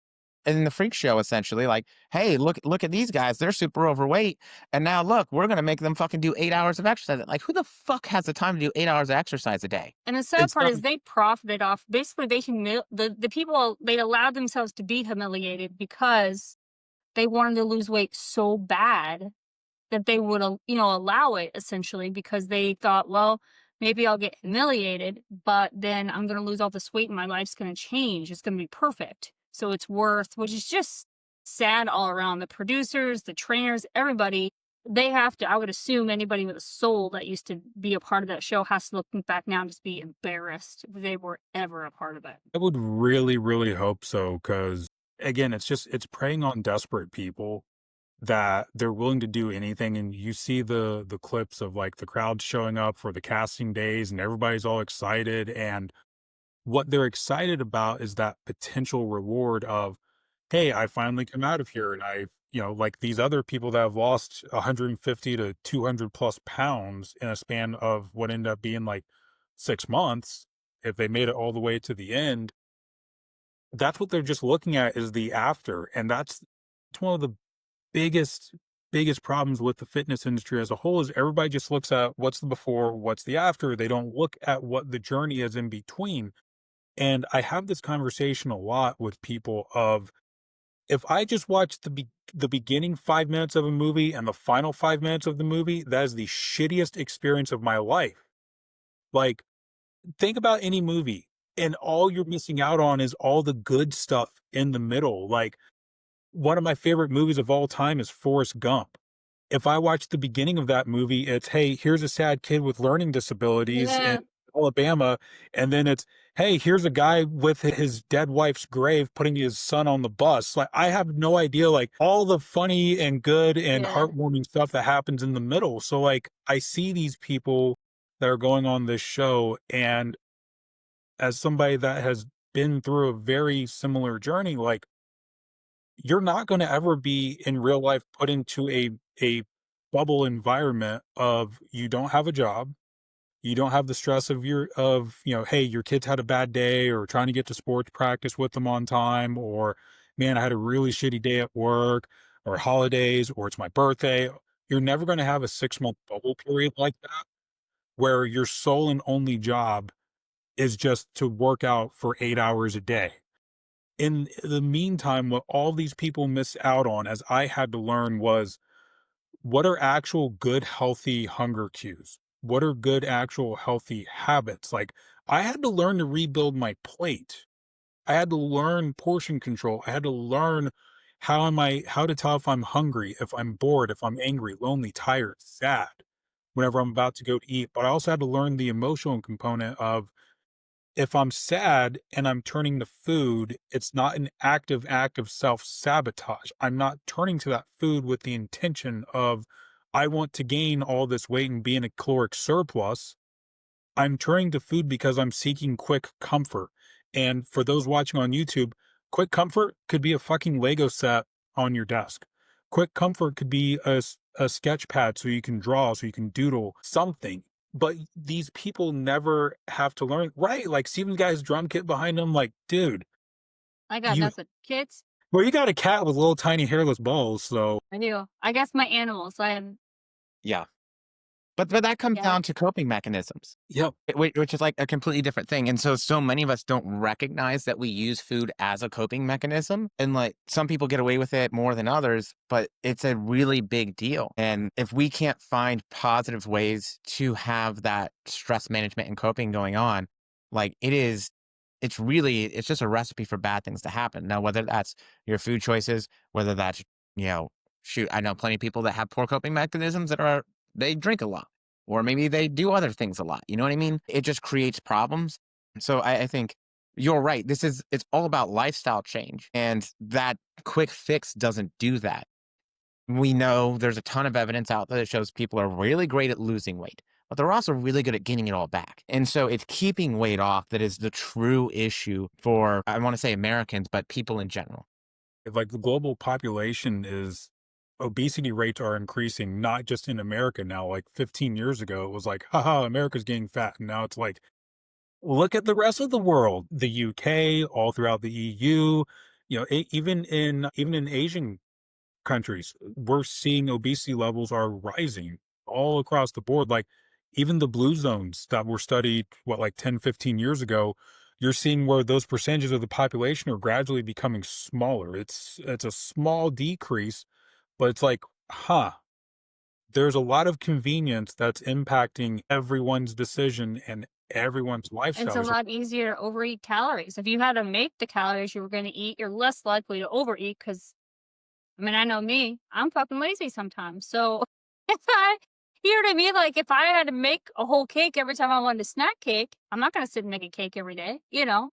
in the freak show essentially. Like, hey, look at these guys. They're super overweight. And now look, we're gonna make them fucking do 8 hours of exercise. Like, who the fuck has the time to do 8 hours of exercise a day? And the sad It's part not is they profited off basically the people they allowed themselves to be humiliated because they wanted to lose weight so bad that they would allow it essentially because they thought, well, maybe I'll get humiliated, but then I'm going to lose all this weight and my life's going to change. It's going to be perfect. So it's worth, which is just sad all around. The producers, the trainers, everybody, they have to, I would assume anybody with a soul that used to be a part of that show has to look back now and just be embarrassed if they were ever a part of it. I would really, really hope so, because again, it's preying on desperate people that they're willing to do anything. And you see the clips of like the crowd showing up for the casting days and everybody's all excited. And what they're excited about is that potential reward of, hey, I finally come out of here. And like these other people that have lost 150 to 200 plus pounds in a span of what ended up being like 6 months, if they made it all the way to the end, that's what they're just looking at is the after. And it's one of the biggest problems with the fitness industry as a whole is everybody just looks at what's the before, what's the after. They don't look at what the journey is in between. And I have this conversation a lot with people of If I just watch the beginning 5 minutes of a movie and the final 5 minutes of the movie, that is the shittiest experience of my life. Like, think about any movie, and all you're missing out on is all the good stuff in the middle. Like, one of my favorite movies of all time is Forrest Gump. If I watch the beginning of that movie, it's, "Hey, here's a sad kid with learning disabilities in Yeah, Alabama," and then it's, "Hey, here's a guy with his dead wife's grave putting his son on the bus." Like, I have no idea, like, all the funny and good and yeah. heartwarming stuff that happens in the middle. So, like, I see these people that are going on this show, and as somebody that has been through a very similar journey, like, you're not gonna ever be in real life put into a bubble environment of you don't have a job, you don't have the stress of hey, your kids had a bad day or trying to get to sports practice with them on time, or man, I had a really shitty day at work, or holidays, or it's my birthday. You're never gonna have a 6-month bubble period like that where your sole and only job is just to work out for 8 hours a day. In the meantime, what all these people miss out on, as I had to learn, was what are actual good, healthy hunger cues? What are good, actual healthy habits? Like, I had to learn to rebuild my plate. I had to learn portion control. I had to learn how to tell if I'm hungry, if I'm bored, if I'm angry, lonely, tired, sad, whenever I'm about to go to eat. But I also had to learn the emotional component of if I'm sad and I'm turning to food, it's not an active act of self-sabotage. I'm not turning to that food with the intention of, I want to gain all this weight and be in a caloric surplus. I'm turning to food because I'm seeking quick comfort. And for those watching on YouTube, quick comfort could be a fucking Lego set on your desk. Quick comfort could be a sketch pad so you can draw, so you can doodle something. But these people never have to learn, right? Like Steven's got his drum kit behind him. Like, dude, I got you nothing. Kids, well, you got a cat with little tiny hairless balls, so I do. I guess my animals. I am. Yeah. But that comes Yeah, down to coping mechanisms, yep. which is like a completely different thing. And so many of us don't recognize that we use food as a coping mechanism. And like some people get away with it more than others, but it's a really big deal. And if we can't find positive ways to have that stress management and coping going on, like it's just a recipe for bad things to happen. Now, whether that's your food choices, whether that's, you know, shoot, I know plenty of people that have poor coping mechanisms that are they drink a lot, or maybe they do other things a lot. You know what I mean? It just creates problems. So I think you're right. It's all about lifestyle change, and that quick fix doesn't do that. We know there's a ton of evidence out there that shows people are really great at losing weight, but they're also really good at gaining it all back. And so it's keeping weight off that is the true issue for, I want to say Americans, but people in general. Like the global population is obesity rates are increasing, not just in America now. Like 15 years ago, it was like, haha, America's getting fat. And now it's like, look at the rest of the world, the UK, all throughout the EU, even in Asian countries, we're seeing obesity levels are rising all across the board. Like even the blue zones that were studied, what, like 10, 15 years ago, you're seeing where those percentages of the population are gradually becoming smaller. It's a small decrease, but it's like, huh, there's a lot of convenience that's impacting everyone's decision and everyone's it's a lifestyles. lot easier to overeat calories. If you had to make the calories you were going to eat, you're less likely to overeat. Because I mean, I know me. I'm fucking lazy sometimes. So if I, you know what I mean? Like if I had to make a whole cake every time I wanted a snack cake, I'm not going to sit and make a cake every day. You know.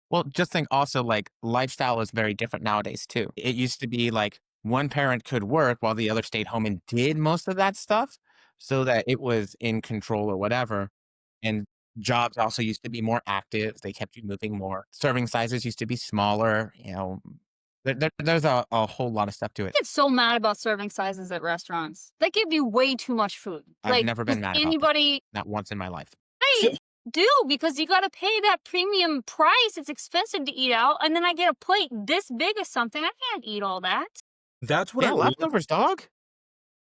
Well, just think also like lifestyle is very different nowadays too. It used to be like one parent could work while the other stayed home and did most of that stuff so that it was in control or whatever. And jobs also used to be more active. They kept you moving more. Serving sizes used to be smaller. There's a whole lot of stuff to I it. get so mad about serving sizes at restaurants. They give you way too much food. I've Like, never does been mad about that. anybody Not once in my life. I do because you got to pay that premium price. It's expensive to eat out, and then I get a plate this big of something. I can't eat all that. That's what Yeah, I love. leftovers, dog.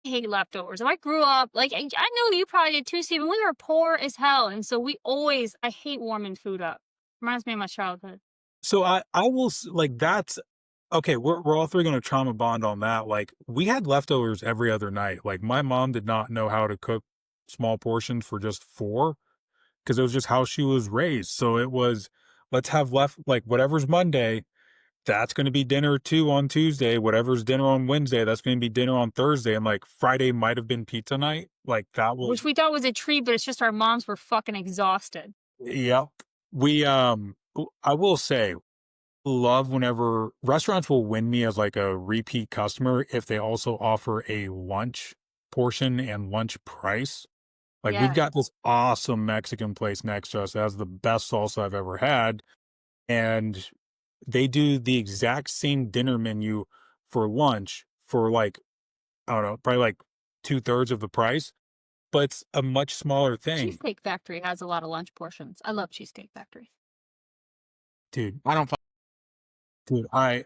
I hate leftovers. I grew up like I know you probably did too, Stephen. We were poor as hell, and so we always. I hate warming food up. Reminds me of my childhood. So I will like that's Okay, we're all 3 gonna trauma bond on that. Like, we had leftovers every other night. Like, my mom did not know how to cook small portions for just 4 because it was just how she was raised. So it was, let's have left like, whatever's Monday, that's gonna be dinner too on Tuesday. Whatever's dinner on Wednesday, that's gonna be dinner on Thursday, and, like, Friday might have been pizza night. Like, that Which was we thought was a treat, but it's just our moms were fucking exhausted. yep. We, I will say love whenever restaurants will win me as like a repeat customer if they also offer a lunch portion and lunch price. Like we've Yeah. got this awesome Mexican place next to us that has the best salsa I've ever had. And they do the exact same dinner menu for lunch for like, I don't know, probably like 2/3 of the price, but it's a much smaller thing. Cheesecake Factory has a lot of lunch portions. I love Cheesecake Factory. Dude, I don't. dude, I'm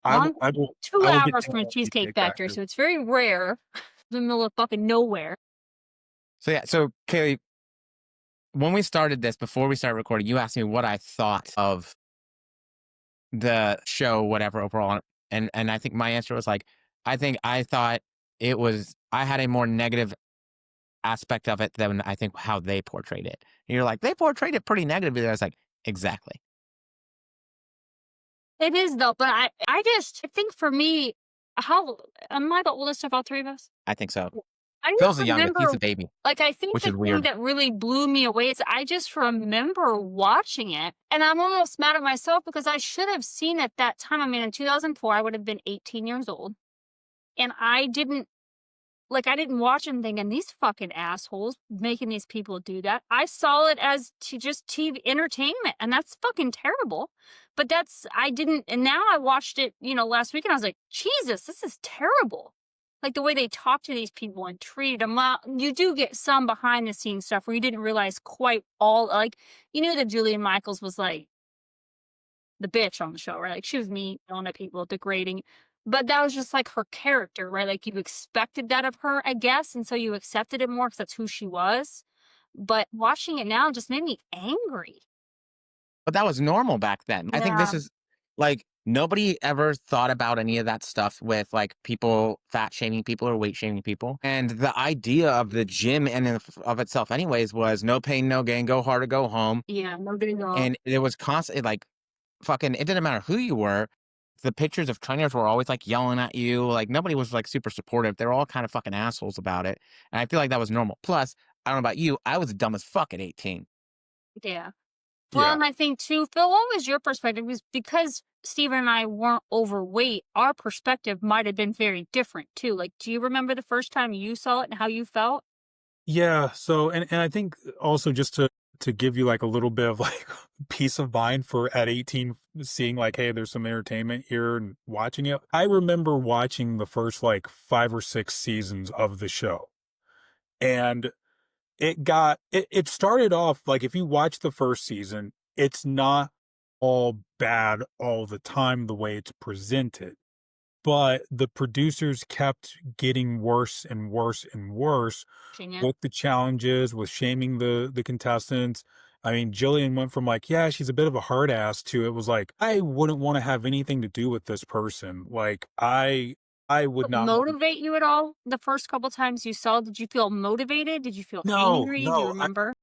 two I will get hours down from a on Cheesecake Cheesecake Factory, Factory. so it's very rare in the middle of fucking nowhere. So yeah. So Kaylee, when we started this, before we started recording, you asked me what I thought of the show, whatever overall, and I think my answer was like, I thought it was. I had a more negative aspect of it than I think how they portrayed it. And you're like, they portrayed it pretty negatively. I was like, exactly. It is though, but I think for me, how am I the oldest of all three of us? I think so. I Phil's just the youngest. He's remember, a baby, like, I think which the is thing weird. that really blew me away is I just remember watching it, and I'm almost mad at myself because I should have seen at that time. I mean, in 2004, I would have been 18 years old, and I didn't watch and think, and these fucking assholes making these people do that. I saw it as just TV entertainment, and that's fucking terrible. But I didn't, and now I watched it, last week, and I was like, Jesus, this is terrible. Like the way they talk to these people and treat them. Well, you do get some behind the scenes stuff where you didn't realize quite all, like, you knew that Julian Michaels was like the bitch on the show, right? Like she was mean, yelling at people, degrading. But that was just like her character, right? Like you expected that of her, I guess. And so you accepted it more because that's who she was. But watching it now just made me angry. But that was normal back then. I think this Yeah. is like nobody ever thought about any of that stuff with like people fat shaming people or weight shaming people. And the idea of the gym of itself, anyways, was no pain, no gain, go hard or go home. Yeah. No getting off. And it was constantly like fucking, it didn't matter who you were. The pictures of trainers were always like yelling at you. Like nobody was like super supportive. They were all kind of fucking assholes about it. And I feel like that was normal. Plus, I don't know about you, I was dumb as fuck at 18. Yeah. Well, Yeah. and I think too, Phil, what was your perspective? Because Steven and I weren't overweight, our perspective might have been very different too. Like, do you remember the first time you saw it and how you felt? Yeah, so and I think also just to give you like a little bit of like peace of mind for at 18 seeing like, hey, there's some entertainment here and watching it. I remember watching the first like 5 or 6 seasons of the show. And it started off like if you watch the first season, it's not all bad all the time the way it's presented. But the producers kept getting worse and worse and worse Yeah. with the challenges, with shaming the contestants. I mean, Jillian went from like, yeah, she's a bit of a hard ass to it was like, I wouldn't want to have anything to do with this person. Like, I would not want. Motivate you at all the first couple times you saw? Did you feel motivated? Did you feel No, angry? Do you no. remember?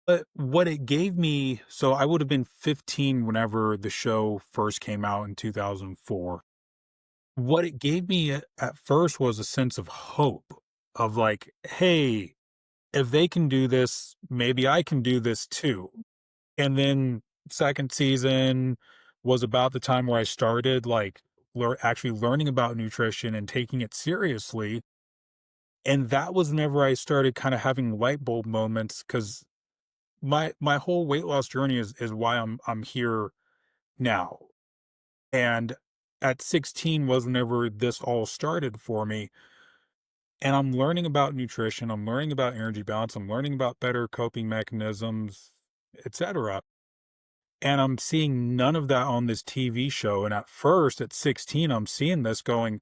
But what it gave me, so I would have been 15 whenever the show first came out in 2004. What it gave me at first was a sense of hope of like, hey, if they can do this, maybe I can do this too. And then second season was about the time where I started like actually learning about nutrition and taking it seriously. And that was whenever I started kind of having light bulb moments because my whole weight loss journey is why I'm here now. And at 16 was whenever this all started for me. And I'm learning about nutrition, I'm learning about energy balance, I'm learning about better coping mechanisms, etc. And I'm seeing none of that on this TV show. And at first, at 16, I'm seeing this going,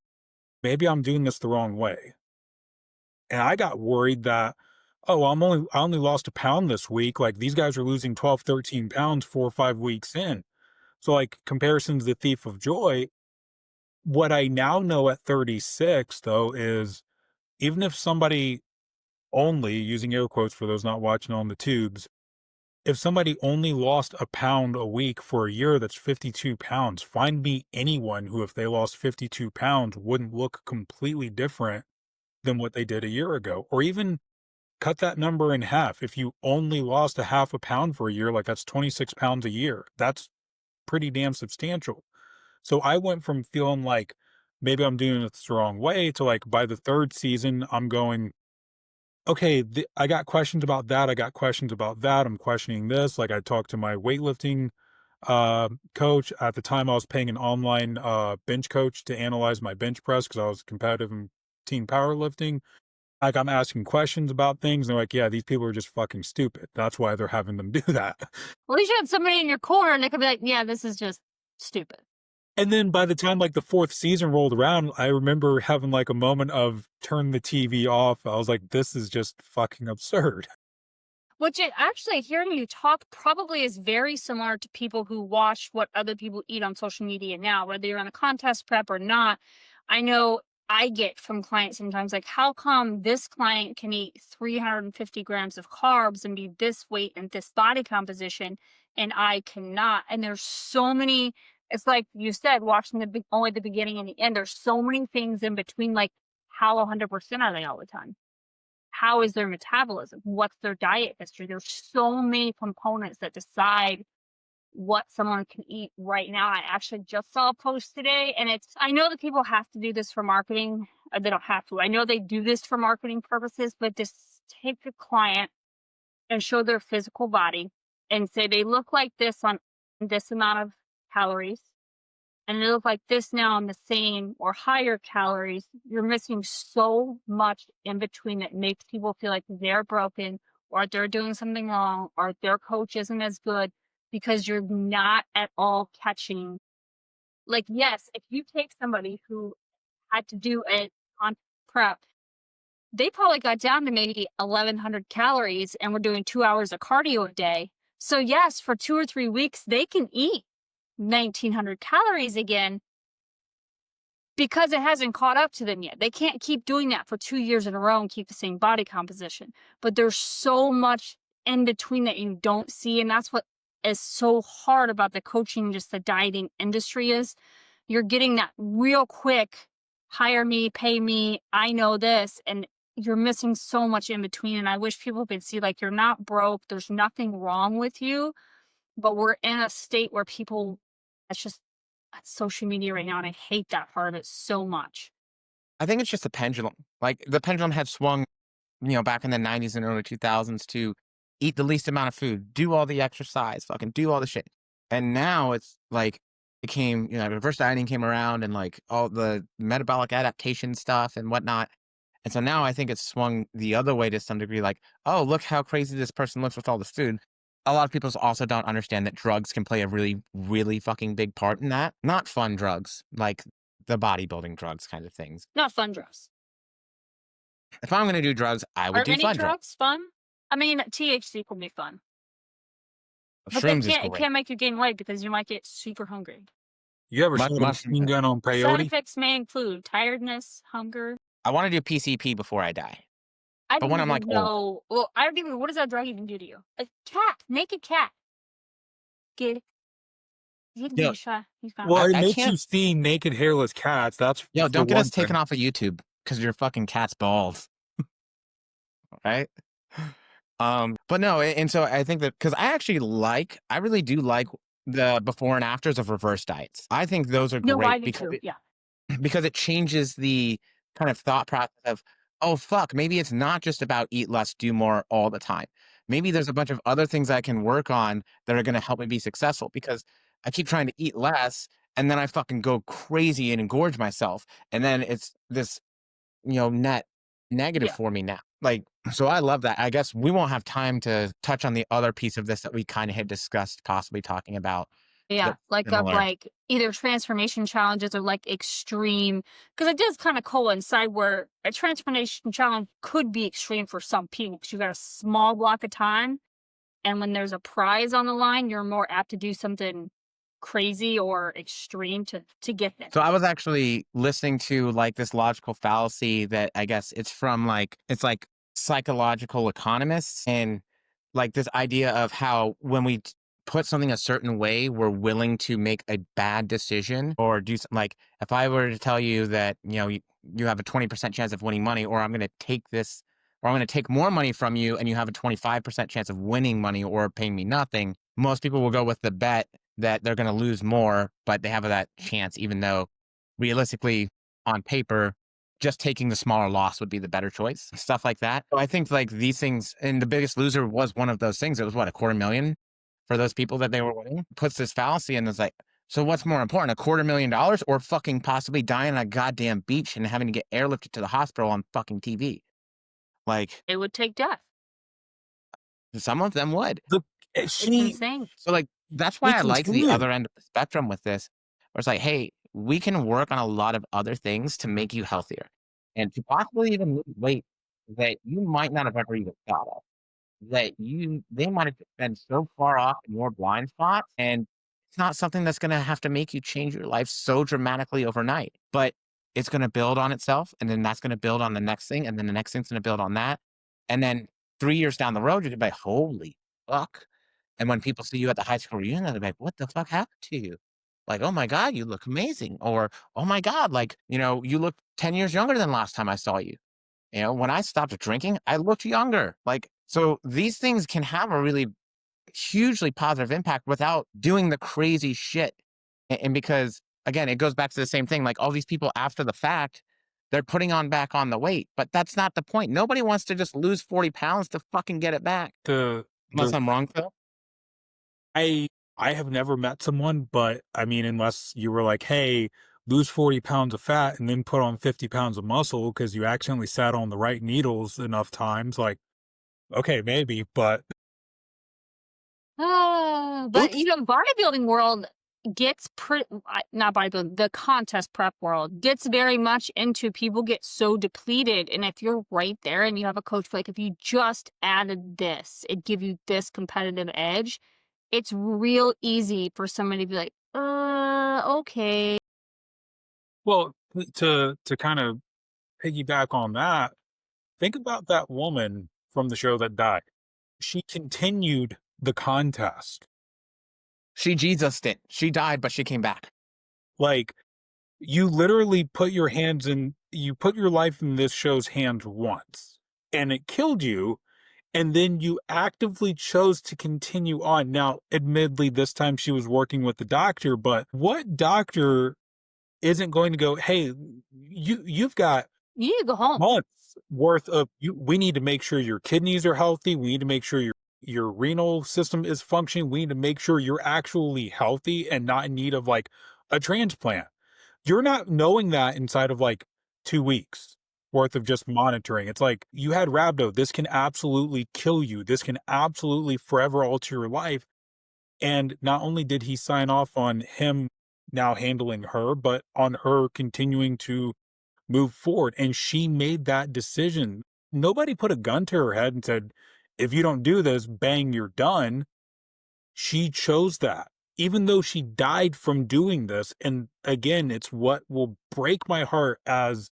maybe I'm doing this the wrong way. And I got worried that, oh, I only lost a pound this week. Like these guys are losing 12, 13 pounds 4 or 5 weeks in. So like comparison's the thief of joy. What I now know at 36 though is even if somebody only, using air quotes for those not watching on the tubes, if somebody only lost a pound a week for a year, that's 52 pounds. Find me anyone who, if they lost 52 pounds, wouldn't look completely different than what they did a year ago. Or even cut that number in half. If you only lost a half a pound for a year, like that's 26 pounds a year. That's pretty damn substantial. So I went from feeling like maybe I'm doing it the wrong way to like by the third season, I'm going, okay, I got questions about that. I got questions about that. I'm questioning this. Like I talked to my weightlifting coach. At the time, I was paying an online bench coach to analyze my bench press because I was competitive in team powerlifting. Like I'm asking questions about things. And they're like, yeah, these people are just fucking stupid. That's why they're having them do that. Well, at least you have somebody in your corner and they could be like, yeah, this is just stupid. And then by the time like the fourth season rolled around, I remember having like a moment of turn the TV off. I was like, this is just fucking absurd. Which it actually, hearing you talk probably is very similar to people who watch what other people eat on social media now, whether you're on a contest prep or not. I know I get from clients sometimes like, how come this client can eat 350 grams of carbs and be this weight and this body composition and I cannot? And there's so many, it's like you said, watching only the beginning and the end. There's so many things in between, like how 100% are they all the time? How is their metabolism? What's their diet history? There's so many components that decide what someone can eat right now. I actually just saw a post today, and I know that people have to do this for marketing. They don't have to. I know they do this for marketing purposes, but just take a client and show their physical body and say they look like this on this amount of calories and they look like this now on the same or higher calories. You're missing so much in between that makes people feel like they're broken or they're doing something wrong or their coach isn't as good because you're not at all catching. Like, yes, if you take somebody who had to do it on prep, they probably got down to maybe 1,100 calories and we're doing 2 hours of cardio a day. So yes, for 2 or 3 weeks, they can eat 1,900 calories again because it hasn't caught up to them yet. They can't keep doing that for 2 years in a row and keep the same body composition. But there's so much in between that you don't see. And that's what is so hard about the coaching, just the dieting industry is you're getting that real quick, hire me, pay me, I know this. And you're missing so much in between. And I wish people could see like you're not broke. There's nothing wrong with you. But we're in a state where people, it's just social media right now, and I hate that part of it so much. I think it's just a pendulum. Like the pendulum had swung, back in the 90s and early 2000s to eat the least amount of food, do all the exercise, fucking do all the shit. And now it's like it came, reverse dieting came around and like all the metabolic adaptation stuff and whatnot. And so now I think it's swung the other way to some degree, like, oh, look how crazy this person looks with all this food. A lot of people also don't understand that drugs can play a really, really fucking big part in that. Not fun drugs, like the bodybuilding drugs kind of things. Not fun drugs. If I'm going to do drugs, I would Are do any fun drugs. drugs fun? I mean, THC can be fun. But Shrooms is it great. can't make you gain weight because you might get super hungry. You ever My- shot a my- machine gun on Side peyote? effects may include tiredness, hunger. I want to do PCP before I die. I But don't when I'm, even like, old. know. Well, I don't even. What does that drug even do to you? A cat, naked cat. Get it? You can Yo, give it a shot. He's fine. Well, it I makes you can't. see naked hairless cats. That's Yo, for don't get one us taken thing. off of YouTube because your fucking cat's bald. Right? But no, and so I think that because I really do like the before and afters of reverse diets. I think those are No, I great do because too. Yeah. because it changes the kind of thought process of, oh, fuck, maybe it's not just about eat less, do more all the time. Maybe there's a bunch of other things I can work on that are going to help me be successful because I keep trying to eat less and then I fucking go crazy and engorge myself. And then it's this, net negative Yeah. for me now. Like, so I love that. I guess we won't have time to touch on the other piece of this that we kind of had discussed, possibly talking about. Yeah, That's like similar. either transformation challenges or like extreme, because it does kind of coincide where a transformation challenge could be extreme for some people because you got a small block of time, and when there's a prize on the line, you're more apt to do something crazy or extreme to get there. So I was actually listening to like this logical fallacy that I guess it's from like it's like psychological economists and like this idea of how when we put something a certain way, we're willing to make a bad decision or do something like if I were to tell you that, you have a 20% chance of winning money, or I'm going to take this, or I'm going to take more money from you and you have a 25% chance of winning money or paying me nothing, most people will go with the bet that they're going to lose more, but they have that chance, even though realistically on paper, just taking the smaller loss would be the better choice, stuff like that. So I think like these things, and The Biggest Loser was one of those things. It was what, a quarter million for those people that they were winning? Puts this fallacy in. It's like, so what's more important, $250,000 or fucking possibly dying on a goddamn beach and having to get airlifted to the hospital on fucking TV? Like, It would take death. some of them would. The It's she insane. So like that's they why I like the continue. other end of the spectrum with this, where it's like, hey, we can work on a lot of other things to make you healthier and to possibly even lose weight that you might not have ever even thought of. That they might have been so far off in your blind spots, and it's not something that's gonna have to make you change your life so dramatically overnight. But it's gonna build on itself, and then that's gonna build on the next thing, and then the next thing's gonna build on that. And then 3 years down the road, you're gonna be like, holy fuck. And when people see you at the high school reunion, they're like, what the fuck happened to you? Like, oh my God, you look amazing. Or, oh my God, like, you look 10 years younger than last time I saw you. When I stopped drinking, I looked younger. Like, so these things can have a really hugely positive impact without doing the crazy shit. And because, again, it goes back to the same thing. Like all these people after the fact, they're putting on back on the weight, but that's not the point. Nobody wants to just lose 40 pounds to fucking get it back. the Unless the I'm wrong, Phil. I I have never met someone, but I mean, unless you were like, hey, lose 40 pounds of fat and then put on 50 pounds of muscle because you accidentally sat on the right needles enough times, like, okay, maybe, but But oops. bodybuilding world gets pretty not bodybuilding, the contest prep world gets very much into people get so depleted. And if you're right there and you have a coach, like if you just added this, it'd give you this competitive edge. It's real easy for somebody to be like, okay. Well, to kind of piggyback on that, think about that woman from the show that died. She continued the contest. She Jesused it. She died, but she came back. Like, you literally you put your life in this show's hands once, and it killed you, and then you actively chose to continue on. Now, admittedly, this time she was working with the doctor, but what doctor isn't going to go, hey, you've got You need to go home. months worth of we need to make sure your kidneys are healthy. We need to make sure your renal system is functioning. We need to make sure you're actually healthy and not in need of like a transplant. You're not knowing that inside of like 2 weeks worth of just monitoring. It's like you had rhabdo. This can absolutely kill you. This can absolutely forever alter your life. And not only did he sign off on him now handling her, but on her continuing to move forward. And she made that decision. Nobody put a gun to her head and said, if you don't do this, bang, you're done. She chose that, even though she died from doing this. And again, it's what will break my heart as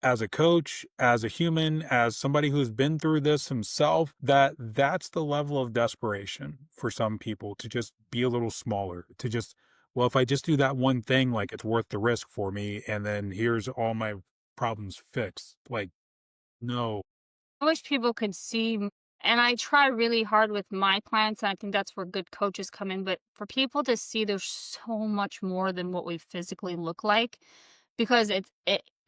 a coach, as a human, as somebody who's been through this himself, that's the level of desperation for some people to just be a little smaller, to just, well, if I just do that one thing, like it's worth the risk for me, and then here's all my problems fixed. Like, no. I wish people could see, and I try really hard with my clients, and I think that's where good coaches come in. But for people to see there's so much more than what we physically look like, because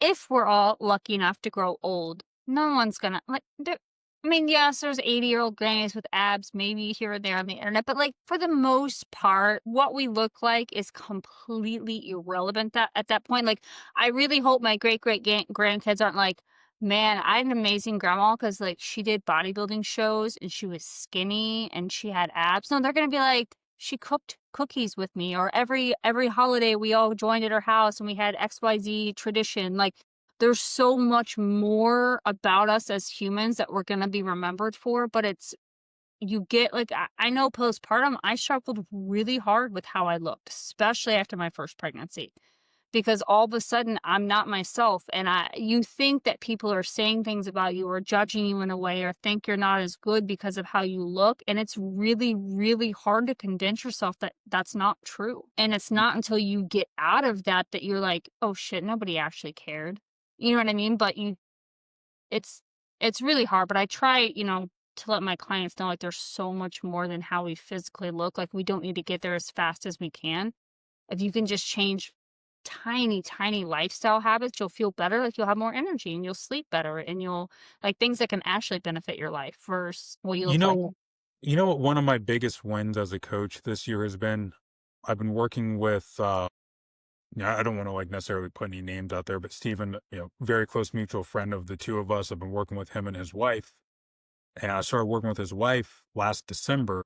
if we're all lucky enough to grow old, no one's gonna like. I mean, yes, there's 80-year-old grannies with abs, maybe here or there on the internet, but like for the most part, what we look like is completely irrelevant at that point. Like, I really hope my great grandkids aren't like, man, I had an amazing grandma because like she did bodybuilding shows and she was skinny and she had abs. No, they're gonna be like, she cooked cookies with me, or every holiday we all joined at her house and we had XYZ tradition. Like, there's so much more about us as humans that we're gonna be remembered for, but it's you get like I know postpartum, I struggled really hard with how I looked, especially after my first pregnancy. Because all of a sudden I'm not myself and you think that people are saying things about you or judging you in a way or think you're not as good because of how you look, and it's really really hard to convince yourself that that's not true. And it's not until you get out of that that you're like, "Oh shit, nobody actually cared." You know what I mean? But it's it's really hard, but I try, to let my clients know like there's so much more than how we physically look. Like we don't need to get there as fast as we can. If you can just change tiny, tiny lifestyle habits, you'll feel better, like, you'll have more energy, and you'll sleep better, and you'll like, things that can actually benefit your life versus what you You look like. know, you know what one of my biggest wins as a coach this year has been? I've been working with yeah, I don't want to like necessarily put any names out there, but Steven, very close mutual friend of the two of us. I've been working with him and his wife. And I started working with his wife last December.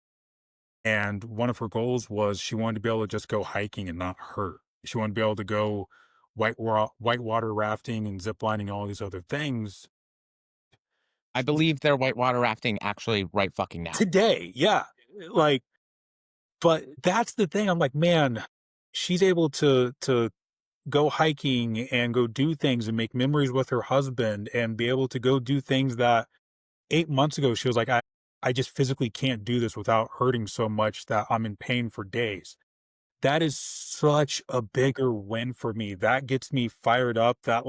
And one of her goals was she wanted to be able to just go hiking and not hurt. She wanted to be able to go whitewater rafting and zip lining, all these other things I believe they're whitewater rafting actually right fucking now. today. Yeah. Like, but that's the thing. I'm like, man, she's able to go hiking and go do things and make memories with her husband and be able to go do things that 8 months ago she was like, I just physically can't do this without hurting so much that I'm in pain for days. That is such a bigger win for me. That gets me fired up. That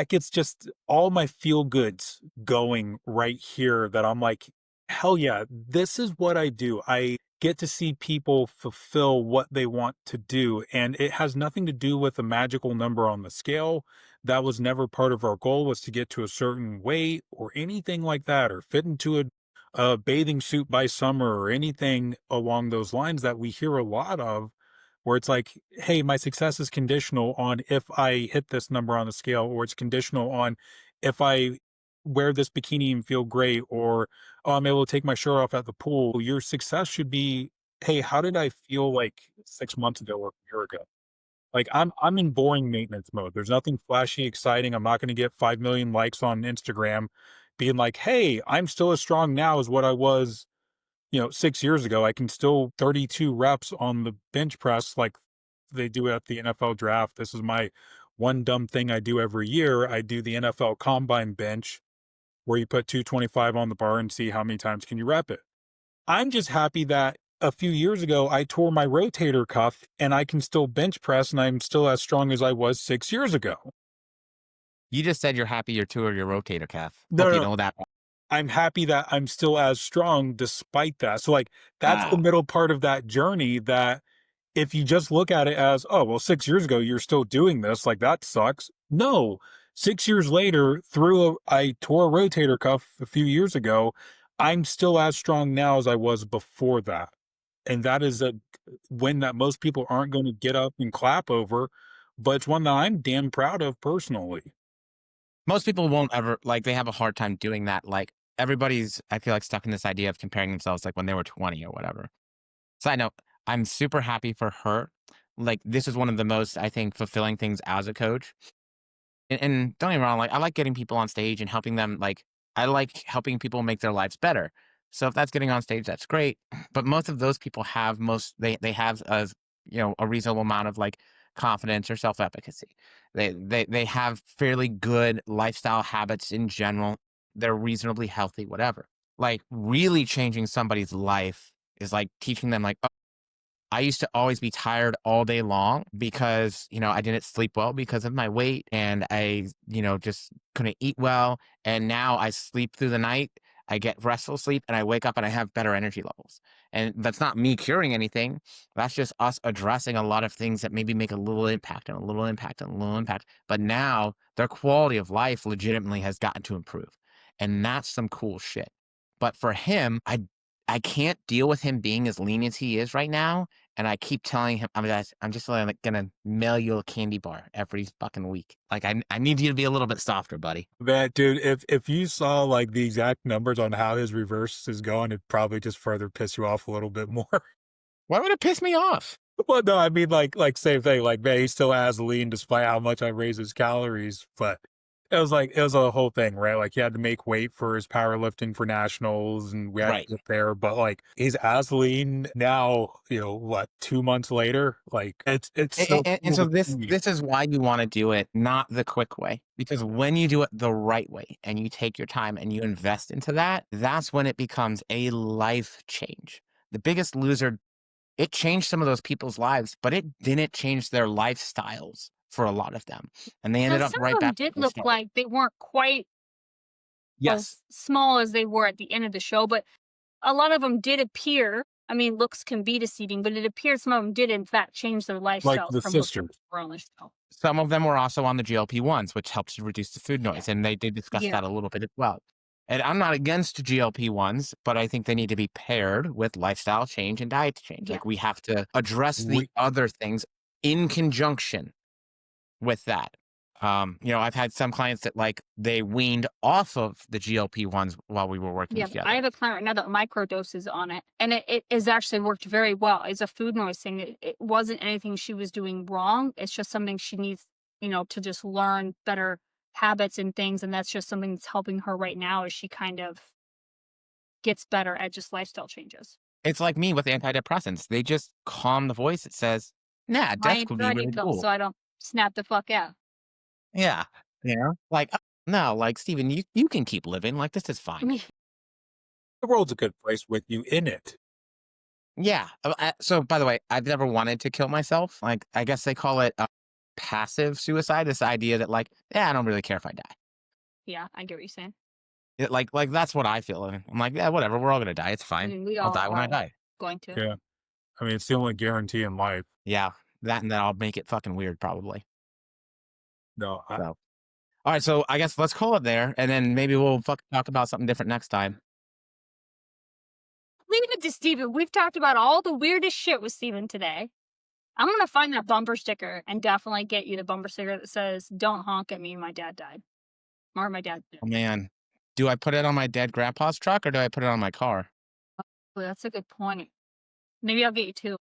gets just all my feel goods going right here, that I'm like, hell yeah, this is what I do. I get to see people fulfill what they want to do. And it has nothing to do with a magical number on the scale. That was never part of our goal, was to get to a certain weight or anything like that, or fit into a bathing suit by summer or anything along those lines that we hear a lot of, where it's like, hey, my success is conditional on if I hit this number on the scale, or it's conditional on if I wear this bikini and feel great, or oh, I'm able to take my shirt off at the pool. Your success should be, hey, how did I feel like 6 months ago or a year ago? Like I'm in boring maintenance mode. There's nothing flashy, exciting. I'm not going to get 5 million likes on Instagram being like, hey, I'm still as strong now as what I was 6 years ago. I can still 32 reps on the bench press like they do at the NFL draft. This is my one dumb thing I do every year. I do the NFL combine bench, where you put 225 on the bar and see how many times can you rep it. I'm just happy that a few years ago I tore my rotator cuff and I can still bench press and I'm still as strong as I was 6 years ago. You just said you're happy you toured your rotator cuff. No, Hope no, you no. know that. I'm happy that I'm still as strong despite that. So, like, that's the Ah, middle part of that journey, that if you just look at it as, oh, well, 6 years ago, you're still doing this, like, that sucks. No, 6 years later, I tore a rotator cuff a few years ago. I'm still as strong now as I was before that. And that is a win that most people aren't going to get up and clap over, but it's one that I'm damn proud of personally. most people won't ever like. They have a hard time doing that. Like everybody's, I feel like stuck in this idea of comparing themselves like when they were 20 or whatever. Side note, I'm super happy for her. Like this is one of the most, I think, fulfilling things as a coach. And don't get me wrong, like I like getting people on stage and helping them. Like I like helping people make their lives better. So if that's getting on stage, that's great. But most of those people have they have a reasonable amount of like confidence or self efficacy. They have fairly good lifestyle habits in general. They're reasonably healthy, whatever. Like really changing somebody's life is like teaching them like, I used to always be tired all day long because, I didn't sleep well because of my weight and I, just couldn't eat well. And now I sleep through the night. I get restful sleep and I wake up and I have better energy levels. And that's not me curing anything. That's just us addressing a lot of things that maybe make a little impact and a little impact and a little impact. But now their quality of life legitimately has gotten to improve. And that's some cool shit. But for him, I can't deal with him being as lean as he is right now, and I keep telling him, I'm just like gonna mail you a candy bar every fucking week. Like I need you to be a little bit softer, buddy. Man, dude, if you saw like the exact numbers on how his reverse is going, it'd probably just further piss you off a little bit more. Why would it piss me off? Well, no, I mean like same thing. Like, man, he's still as lean despite how much I raise his calories. But it was a whole thing, right? Like he had to make weight for his powerlifting for nationals, and we had Right. to get there. But like he's as lean now, what, 2 months later? Like it's so And cool so to this see. this is why you want to do it not the quick way, because when you do it the right way and you take your time and you invest into that, that's when it becomes a life change. The Biggest Loser, it changed some of those people's lives, but it didn't change their lifestyles for a lot of them, and they Now, ended up some right of them back where did they look started. like they weren't quite Yes. as small as they were at the end of the show, but a lot of them did appear. I mean, looks can be deceiving, but it appears some of them did, in fact, change their Like lifestyles the from looking sisters. were on the show. Some of them were also on the GLP-1s, which helps to reduce the food Yeah. noise, and they did discuss Yeah. that a little bit as well. And I'm not against GLP-1s, but I think they need to be paired with lifestyle change and diet change. Yeah. Like, we have to address the We other things in conjunction with that. I've had some clients that, like, they weaned off of the GLP-1s while we were working Yeah. I together. have a client right now that microdoses on it, and it has actually worked very well. It's a food noise thing. It wasn't anything she was doing wrong. It's just something she needs, to just learn better habits and things. And that's just something that's helping her right now as she kind of gets better at just lifestyle changes. It's like me with antidepressants. They just calm the voice that says, "Nah, My death would be anxiety really pills, cool." so I don't snap the fuck out. Yeah. Like, no, like, "Steven, you can keep living, like, this is I fine." mean, the world's a good place with you in it. Yeah. So, by the way, I've never wanted to kill myself. Like, I guess they call it, passive suicide, this idea that, like, "Yeah, I don't really care if I die." yeah, I get what you're saying. Like, that's what I feel, and I'm like, "Yeah, whatever, we're all gonna die, it's I fine. mean, we I'll all die when I are die." going to. Yeah. I mean, it's the only guarantee in life. Yeah. That, and then I'll make it fucking weird probably. No, So, alright, so I guess let's call it there, and then maybe we'll fucking talk about something different next time. Leave it to Steven. We've talked about all the weirdest shit with Steven today. I'm gonna find that bumper sticker and definitely get you the bumper sticker that says, "Don't honk at me, my dad died." Or my dad did. Oh, man. Do I put it on my dead grandpa's truck, or do I put it on my car? Well, that's a good point. Maybe I'll get you 2.